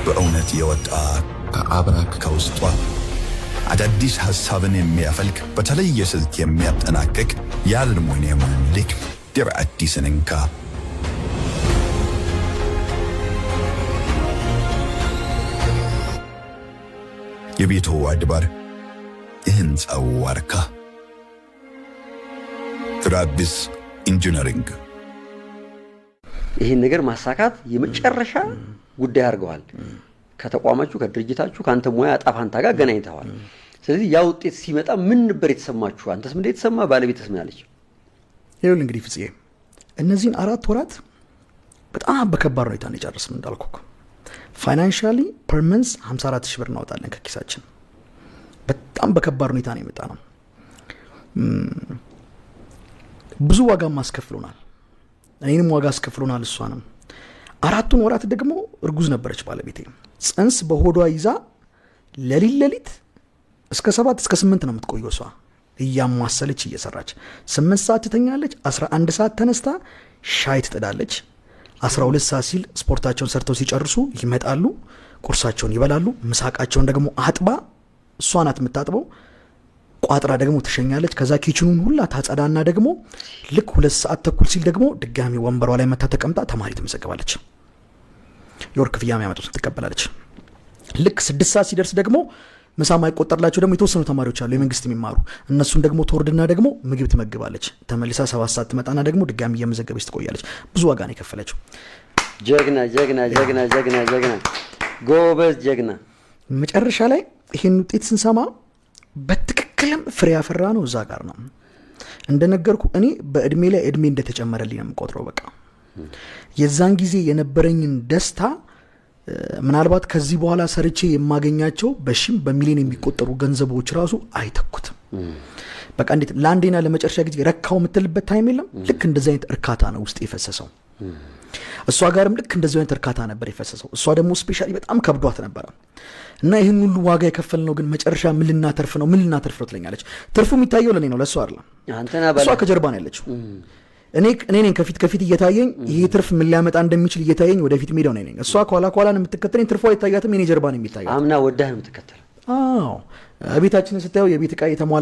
በእውነት የወጣ ከአብራክ ከውስጧ አዳዲስ ሐሳብን የሚያፈልቅ በተለየ ስልት የሚያጠናቅቅ የአልሙኒየም ልክ ድር አዲስን እንካ። የቤቱ አድባር የህንፃው ዋርካ ትራዲስ ኢንጂነሪንግ። ይህን ነገር ማሳካት የመጨረሻ ጉዳይ አድርገዋል። ከተቋማችሁ ከድርጅታችሁ ከአንተ ሙያ ጣፋንታ ጋር ገናኝተዋል። ስለዚህ ያ ውጤት ሲመጣ ምን ነበር የተሰማችሁ? አንተስ ምን የተሰማ? ባለቤትስ ምን አለች? ይኸውልህ እንግዲህ ፍጽዬ እነዚህን 4 ወራት በጣም በከባድ ሁኔታ ነው የጨረስን። እንዳልኩ ፋይናንሻሊ ፐር መንዝ 54,000 ብር እናወጣለን ከኪሳችን። በጣም በከባድ ሁኔታ ነው የመጣ ነው። ብዙ ዋጋ ማስከፍሎናል። እኔንም ዋጋ አስከፍሎናል እሷንም። 4 ወራት ደግሞ እርጉዝ ነበረች ባለቤቴ። ጽንስ በሆዷ ይዛ ሌሊት እስከ 7 እስከ 8 ነው የምትቆየው እሷ። እያማሰለች እየሰራች 8 ሰዓት ትተኛለች። 11 ሰዓት ተነስታ ሻይ ትጥዳለች። 12 ሰዓት ሲል ስፖርታቸውን ሰርተው ሲጨርሱ ይመጣሉ፣ ቁርሳቸውን ይበላሉ። ምሳቃቸውን ደግሞ አጥባ እሷ ናት የምታጥበው፣ ቋጥራ ደግሞ ትሸኛለች። ከዛ ኪችኑን ሁላ ታጸዳና ደግሞ ልክ 2 ሰዓት ተኩል ሲል ደግሞ ድጋሚ ወንበሯ ላይ መታ ተቀምጣ ተማሪ ትመዘገባለች። የወር ክፍያ የሚያመጡትን ትቀበላለች። ልክ 6 ሰዓት ሲደርስ ደግሞ ምሳ ማይቆጠርላቸው ደግሞ የተወሰኑ ተማሪዎች አሉ የመንግስት የሚማሩ፣ እነሱን ደግሞ ትወርድና ደግሞ ምግብ ትመግባለች። ተመልሳ 7 ሰዓት ትመጣና ደግሞ ድጋሚ እየመዘገበች ትቆያለች። ብዙ ዋጋ ነው የከፈለችው። ጀግና ጀግና ጀግና ጀግና ጀግና ጎበዝ ጀግና። መጨረሻ ላይ ይሄን ውጤት ስንሰማ በትክክልም ፍሬ ያፈራ ነው እዛ ጋር ነው። እንደነገርኩ እኔ በእድሜ ላይ እድሜ እንደተጨመረልኝ ነው የምቆጥረው። በቃ የዛን ጊዜ የነበረኝን ደስታ ምናልባት ከዚህ በኋላ ሰርቼ የማገኛቸው በሺም በሚሊዮን የሚቆጠሩ ገንዘቦች ራሱ አይተኩትም። በቃ እንዴት ለአንዴና ለመጨረሻ ጊዜ ረካው የምትልበት ታይም የለም። ልክ እንደዚህ አይነት እርካታ ነው ውስጥ የፈሰሰው። እሷ ጋርም ልክ እንደዚህ አይነት እርካታ ነበር የፈሰሰው። እሷ ደግሞ ስፔሻሊ በጣም ከብዷት ነበረ እና ይህን ሁሉ ዋጋ የከፈልነው ግን መጨረሻ ምን ልናተርፍ ነው ትለኛለች። ትርፉ የሚታየው ለእኔ ነው፣ ለእሷ አይደለም። እሷ ከጀርባ ነው ያለችው። እኔ ነኝ ከፊት እየታየኝ ይሄ ትርፍ ምን ሊያመጣ እንደሚችል እየታየኝ ወደፊት ሜዳው ነኝ። እሷ ከኋላ ነው የምትከተለኝ። ትርፏ አይታያትም፣ የኔ ጀርባ ነው የሚታየው። አምና ወዳህ ነው የምትከተለው። ቤታችንን ስታየው የቤት ዕቃ የተሟላ